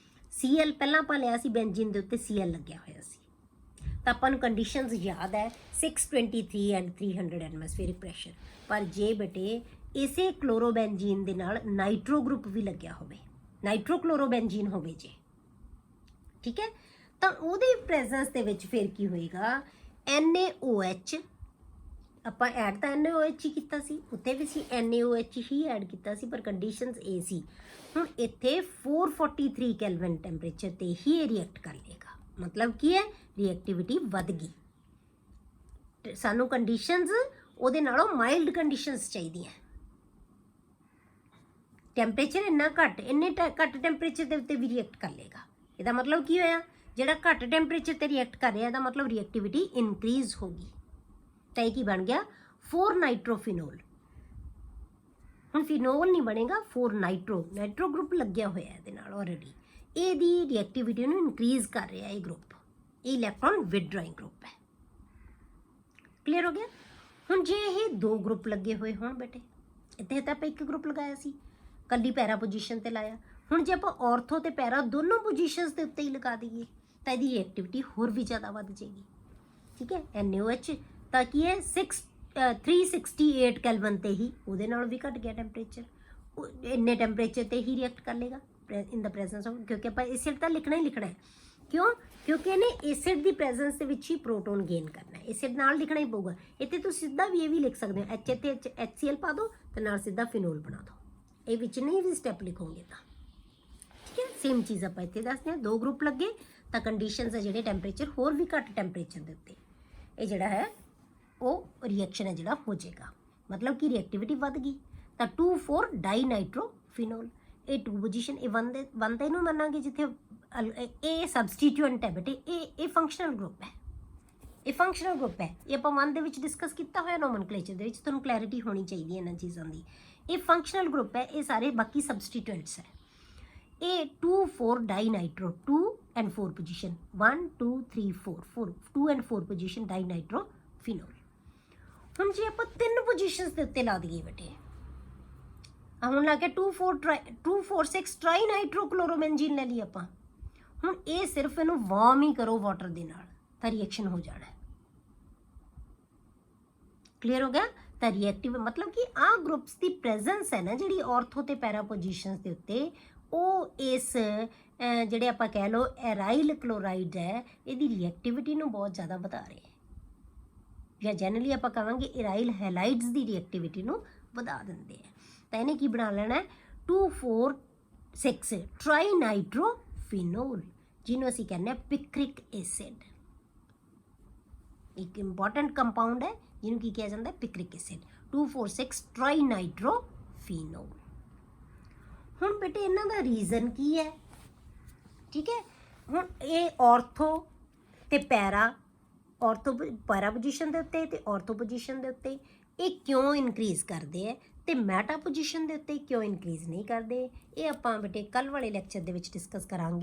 Cl ਪਹਿਲਾਂ ਆਪਾਂ ਲਿਆ ਸੀ ਬੈਂਜ਼ੀਨ ਦੇ ਉੱਤੇ Cl ਲੱਗਿਆ ਹੋਇਆ ਸੀ, ਤਾਂ ਆਪਾਂ ਨੂੰ ਕੰਡੀਸ਼ਨਸ ਯਾਦ ਹੈ 623 ਐਂਡ 300 ਐਟਮੋਸਫੇਰਿਕ ਪ੍ਰੈਸ਼ਰ। ਪਰ ਜੇ ਬੇਟੇ ਇਸੇ ਕਲੋਰੋਬੈਂਜ਼ੀਨ ਦੇ ਨਾਲ ਨਾਈਟ੍ਰੋ ਗਰੁੱਪ ਵੀ ਲੱਗਿਆ ਹੋਵੇ, ਨਾਈਟ੍ਰੋ ਕਲੋਰੋਬੈਂਜ਼ੀਨ ਹੋਵੇ ਜੇ, ਠੀਕ ਹੈ, ਤਾਂ ਉਹਦੇ ਪ੍ਰੈਜ਼ੈਂਸ ਦੇ ਵਿੱਚ ਫਿਰ ਕੀ ਹੋਏਗਾ, NaOH ਆਪਾਂ ਐਡ ਤਾਂ NaOH ਹੀ ਕੀਤਾ ਸੀ, ਉੱਤੇ ਵੀ ਸੀ NaOH ਹੀ ਐਡ ਕੀਤਾ ਸੀ, ਪਰ ਕੰਡੀਸ਼ਨਸ ਇਹ ਸੀ। ਹੁਣ ਇੱਥੇ 443 ਕੈਲਵਨ ਟੈਂਪਰੇਚਰ ਤੇ ਹੀ ਇਹ ਰਿਐਕਟ ਕਰ ਲੇਗਾ, ਮਤਲਬ ਕੀ ਹੈ, ਰਿਐਕਟਿਵਿਟੀ ਵੱਧ ਗਈ। ਸਾਨੂੰ ਕੰਡੀਸ਼ਨਸ ਉਹਦੇ ਨਾਲੋਂ ਮਾਈਲਡ ਕੰਡੀਸ਼ਨਸ ਚਾਹੀਦੀਆਂ। ਟੈਂਪਰੇਚਰ ਇੰਨਾ ਘੱਟ, ਇੰਨੇ ਘੱਟ ਟੈਂਪਰੇਚਰ ਦੇ ਉੱਤੇ ਵੀ ਰਿਐਕਟ ਕਰ ਲੇਗਾ। ਇਹਦਾ ਮਤਲਬ ਕੀ ਹੋਇਆ, ਜਿਹੜਾ ਘੱਟ ਟੈਂਪਰੇਚਰ ਤੇ ਰਿਐਕਟ ਕਰ ਰਿਹਾ, ਇਹਦਾ ਮਤਲਬ ਰਿਐਕਟਿਵਿਟੀ ਇਨਕਰੀਜ਼ ਹੋ ਗਈ। ਤਾਂ ਇਹ ਕੀ ਬਣ ਗਿਆ, 4 ਨਾਈਟ੍ਰੋਫਿਨੋਲ। ਹੁਣ ਫਿਨੋਲ ਨਹੀਂ ਬਣੇਗਾ, 4 ਨਾਈਟ੍ਰੋ ਗਰੁੱਪ ਲੱਗਿਆ ਹੋਇਆ ਇਹਦੇ ਨਾਲ ਆਲਰੇਡੀ। ਇਹਦੀ ਰਿਐਕਟਿਵਿਟੀ ਨੂੰ ਇਨਕਰੀਜ਼ ਕਰ ਰਿਹਾ ਇਹ ਗਰੁੱਪ, ਇਹ ਇਲੈਕਟ੍ਰੋਨ ਵਿਦਡਰਾਇੰਗ ਗਰੁੱਪ ਹੈ। ਕਲੀਅਰ ਹੋ ਗਿਆ। ਹੁਣ ਜੇ ਇਹ 2 ਗਰੁੱਪ ਲੱਗੇ ਹੋਏ ਹੋਣ ਬੇਟੇ, ਇੱਥੇ ਤਾਂ ਆਪਾਂ 1 ਗਰੁੱਪ ਲਗਾਇਆ ਸੀ, ਕੱਲੀ ਪੈਰਾ ਪੋਜੀਸ਼ਨ ਤੇ ਲਾਇਆ। ਹੁਣ ਜੇ ਆਪਾਂ ਆਰਥੋ ਤੇ ਪੈਰਾ ਦੋਨੋਂ ਪੋਜੀਸ਼ਨਸ ਦੇ ਉੱਤੇ ਹੀ ਲਗਾ ਦਈਏ, ਤਾਂ ਇਹਦੀ ਰਿਐਕਟਿਵਿਟੀ ਹੋਰ ਵੀ ਜ਼ਿਆਦਾ ਵੱਧ ਜਾਏਗੀ। ਠੀਕ ਹੈ, NaOH ਤਾਂ ਕੀ ਹੈ 368 ਕੈਲਵਨ ਤੇ ਹੀ ਉਹਦੇ ਨਾਲ ਵੀ ਘਟ ਗਿਆ ਟੈਂਪਰੇਚਰ, ਇੰਨੇ ਟੈਂਪਰੇਚਰ ਤੇ ਹੀ ਰਿਐਕਟ ਕਰ ਲੇਗਾ ਇਨ ਦਾ ਪ੍ਰੈਜ਼ੈਂਸ ਆਫ, ਕਿਉਂਕਿ ਆਪਾਂ ਐਸਿਡ ਤਾਂ ਲਿਖਣਾ ਹੀ ਲਿਖਣਾ ਹੈ। ਕਿਉਂ, ਕਿਉਂਕਿ ਇਹਨੇ ਐਸਿਡ ਦੀ ਪ੍ਰੈਜ਼ੈਂਸ ਦੇ ਵਿੱਚ ਹੀ ਪ੍ਰੋਟੋਨ ਗੇਨ ਕਰਨਾ ਹੈ, ਐਸਿਡ ਨਾਲ ਲਿਖਣਾ ਹੀ ਪਊਗਾ। ਇੱਥੇ ਤੁਸੀਂ ਸਿੱਧਾ ਵੀ ਇਹ ਵੀ ਲਿਖ ਸਕਦੇ ਹੋ, H ਤੇ HCl ਪਾ ਦਿਓ ਤੇ ਨਾਲ ਸਿੱਧਾ ਫਿਨੋਲ ਬਣਾ ਦਿਓ, ਇਹ ਵਿੱਚ ਨਹੀਂ ਵੀ ਸਟੈਪ ਲਿਖੋਗੇ ਤਾਂ। ਠੀਕ ਹੈ, ਸੇਮ ਚੀਜ਼ ਆਪਾਂ ਇੱਥੇ ਦੱਸਦੇ ਹਾਂ। 2 ਗਰੁੱਪ ਲੱਗੇ ਤਾਂ ਕੰਡੀਸ਼ਨਸ ਹੈ ਜਿਹੜੇ ਟੈਂਪਰੇਚਰ ਹੋਰ ਵੀ ਘੱਟ ਟੈਂਪਰੇਚਰ ਦੇ ਉੱਤੇ ਇਹ ਜਿਹੜਾ ਹੈ ਉਹ ਰਿਐਕਸ਼ਨ ਹੈ ਜਿਹੜਾ ਹੋ ਜਾਏਗਾ, ਮਤਲਬ ਕਿ ਰਿਐਕਟਿਵਿਟੀ ਵੱਧ ਗਈ। ਤਾਂ 2,4 ਡਾਈਨਾਈਟ੍ਰੋਫਿਨੋਲ, ਇਹ 2 ਪੋਜੀਸ਼ਨ, ਇਹ 1 ਤਾਂ ਇਹਨੂੰ ਮੰਨਾਂਗੇ ਜਿੱਥੇ ਇਹ ਸਬਸਟੀਟਿਊਐਂਟ ਹੈ ਬੇਟੇ, ਇਹ ਫੰਕਸ਼ਨਲ ਗਰੁੱਪ ਹੈ, ਇਹ ਫੰਕਸ਼ਨਲ ਗਰੁੱਪ ਹੈ। ਇਹ ਆਪਾਂ 1 ਦੇ ਵਿੱਚ ਡਿਸਕਸ ਕੀਤਾ ਹੋਇਆ ਨੋਮਨਕਲੇਚਰ ਦੇ ਵਿੱਚ, ਤੁਹਾਨੂੰ ਕਲੈਰਿਟੀ ਹੋਣੀ ਚਾਹੀਦੀ ਹੈ ਇਹਨਾਂ ਚੀਜ਼ਾਂ ਦੀ। ਇਹ ਫੰਕਸ਼ਨਲ ਗਰੁੱਪ ਹੈ, ਇਹ ਸਾਰੇ ਬਾਕੀ ਸਬਸਟੀਟਿਊਐਂਟਸ ਹੈ। ਇਹ 2,4 ਡਾਈਨਾਈਟ੍ਰੋ, 2 and 4 ਪੋਜੀਸ਼ਨ, 1 2 3 4 2 and 4 ਪੋਜੀਸ਼ਨ ਡਾਈਨਾਈਟ੍ਰੋਫਿਨੋਲ। ਹੁਣ ਜੇ ਆਪਾਂ 3 ਪੋਜੀਸ਼ਨਸ ਦੇ ਉੱਤੇ ਲਾ ਦਈਏ ਬੇਟੇ, ਹੁਣ ਲਾ ਕੇ 2,4 6 ਟ੍ਰਾਈਨਾਈਟ੍ਰੋਕਲੋਰੋਬੈਂਜ਼ੀਨ ਲੈ ਲਈ ਆਪਾਂ। ਹੁਣ ਇਹ ਸਿਰਫ ਇਹਨੂੰ ਵਾਰਮ ਹੀ ਕਰੋ ਵਾਟਰ ਦੇ ਨਾਲ ਤਾਂ ਰਿਐਕਸ਼ਨ ਹੋ ਜਾਣਾ। ਕਲੀਅਰ ਹੋ ਗਿਆ? ਤਾਂ ਰਿਐਕਟਿਵ ਮਤਲਬ ਕਿ ਆਹ ਗਰੁੱਪਸ ਦੀ ਪ੍ਰੈਜ਼ੈਂਸ ਹੈ ਨਾ ਜਿਹੜੀ ਆਰਥੋ ਤੇ ਪੈਰਾ ਪੋਜੀਸ਼ਨਸ ਦੇ ਉੱਤੇ, ਉਹ ਇਸ ਜਿਹੜੇ ਆਪਾਂ ਕਹਿ ਲਓ ਐਰਾਈਲ ਕਲੋਰਾਈਡ ਹੈ ਇਹਦੀ ਰਿਐਕਟਿਵਿਟੀ ਨੂੰ ਬਹੁਤ ਜ਼ਿਆਦਾ ਵਧਾ ਰਹੇ ਹੈ, ਜਾਂ ਜਨਰਲੀ ਆਪਾਂ ਕਹਾਂਗੇ ਐਰਾਈਲ ਹੈਲਾਈਡਸ ਦੀ ਰਿਐਕਟਿਵਿਟੀ ਨੂੰ ਵਧਾ ਦਿੰਦੇ ਆ। ਤਾਂ ਇਹਨੇ ਕੀ ਬਣਾ ਲੈਣਾ ਹੈ 2,4 6 ਟ੍ਰਾਈਨਾਈਟ੍ਰੋਫਿਨੋਲ, ਜਿਹਨੂੰ ਅਸੀਂ ਕਹਿੰਦੇ ਹਾਂ ਪਿਕਰਿਕ ਐਸਿਡ। ਇੱਕ ਇੰਪੋਰਟੈਂਟ ਕੰਪਾਊਂਡ ਹੈ ਜਿਹਨੂੰ ਕੀ ਕਿਹਾ ਜਾਂਦਾ ਹੈ ਪਿਕਰਿਕ ਐਸਿਡ, 2,4 6 ਟ੍ਰਾਈਨਾਈਟ੍ਰੋਫਿਨੋਲ। ਹੁਣ ਬੇਟੇ ਇਹਨਾਂ ਦਾ ਰੀਜ਼ਨ ਕੀ ਹੈ? ਠੀਕ ਹੈ, ਹੁਣ ਇਹ ਆਰਥੋ ਤੇ ਪੈਰਾ, ਆਰਥੋ ਪੈਰਾ ਪੋਜੀਸ਼ਨ ਦੇ ਉੱਤੇ ਤੇ ਆਰਥੋ ਪੋਜੀਸ਼ਨ ਦੇ ਉੱਤੇ ਇਹ ਕਿਉਂ ਇਨਕਰੀਜ਼ ਕਰਦੇ ਹੈ ਤੇ ਮੈਟਾ ਪੋਜੀਸ਼ਨ ਦੇ ਉੱਤੇ ਕਿਉਂ ਇਨਕਰੀਜ਼ ਨਹੀਂ ਕਰਦੇ, ਇਹ ਆਪਾਂ ਬੇਟੇ ਕੱਲ੍ਹ ਵਾਲੇ ਲੈਕਚਰ ਦੇ ਵਿੱਚ ਡਿਸਕਸ ਕਰਾਂਗੇ।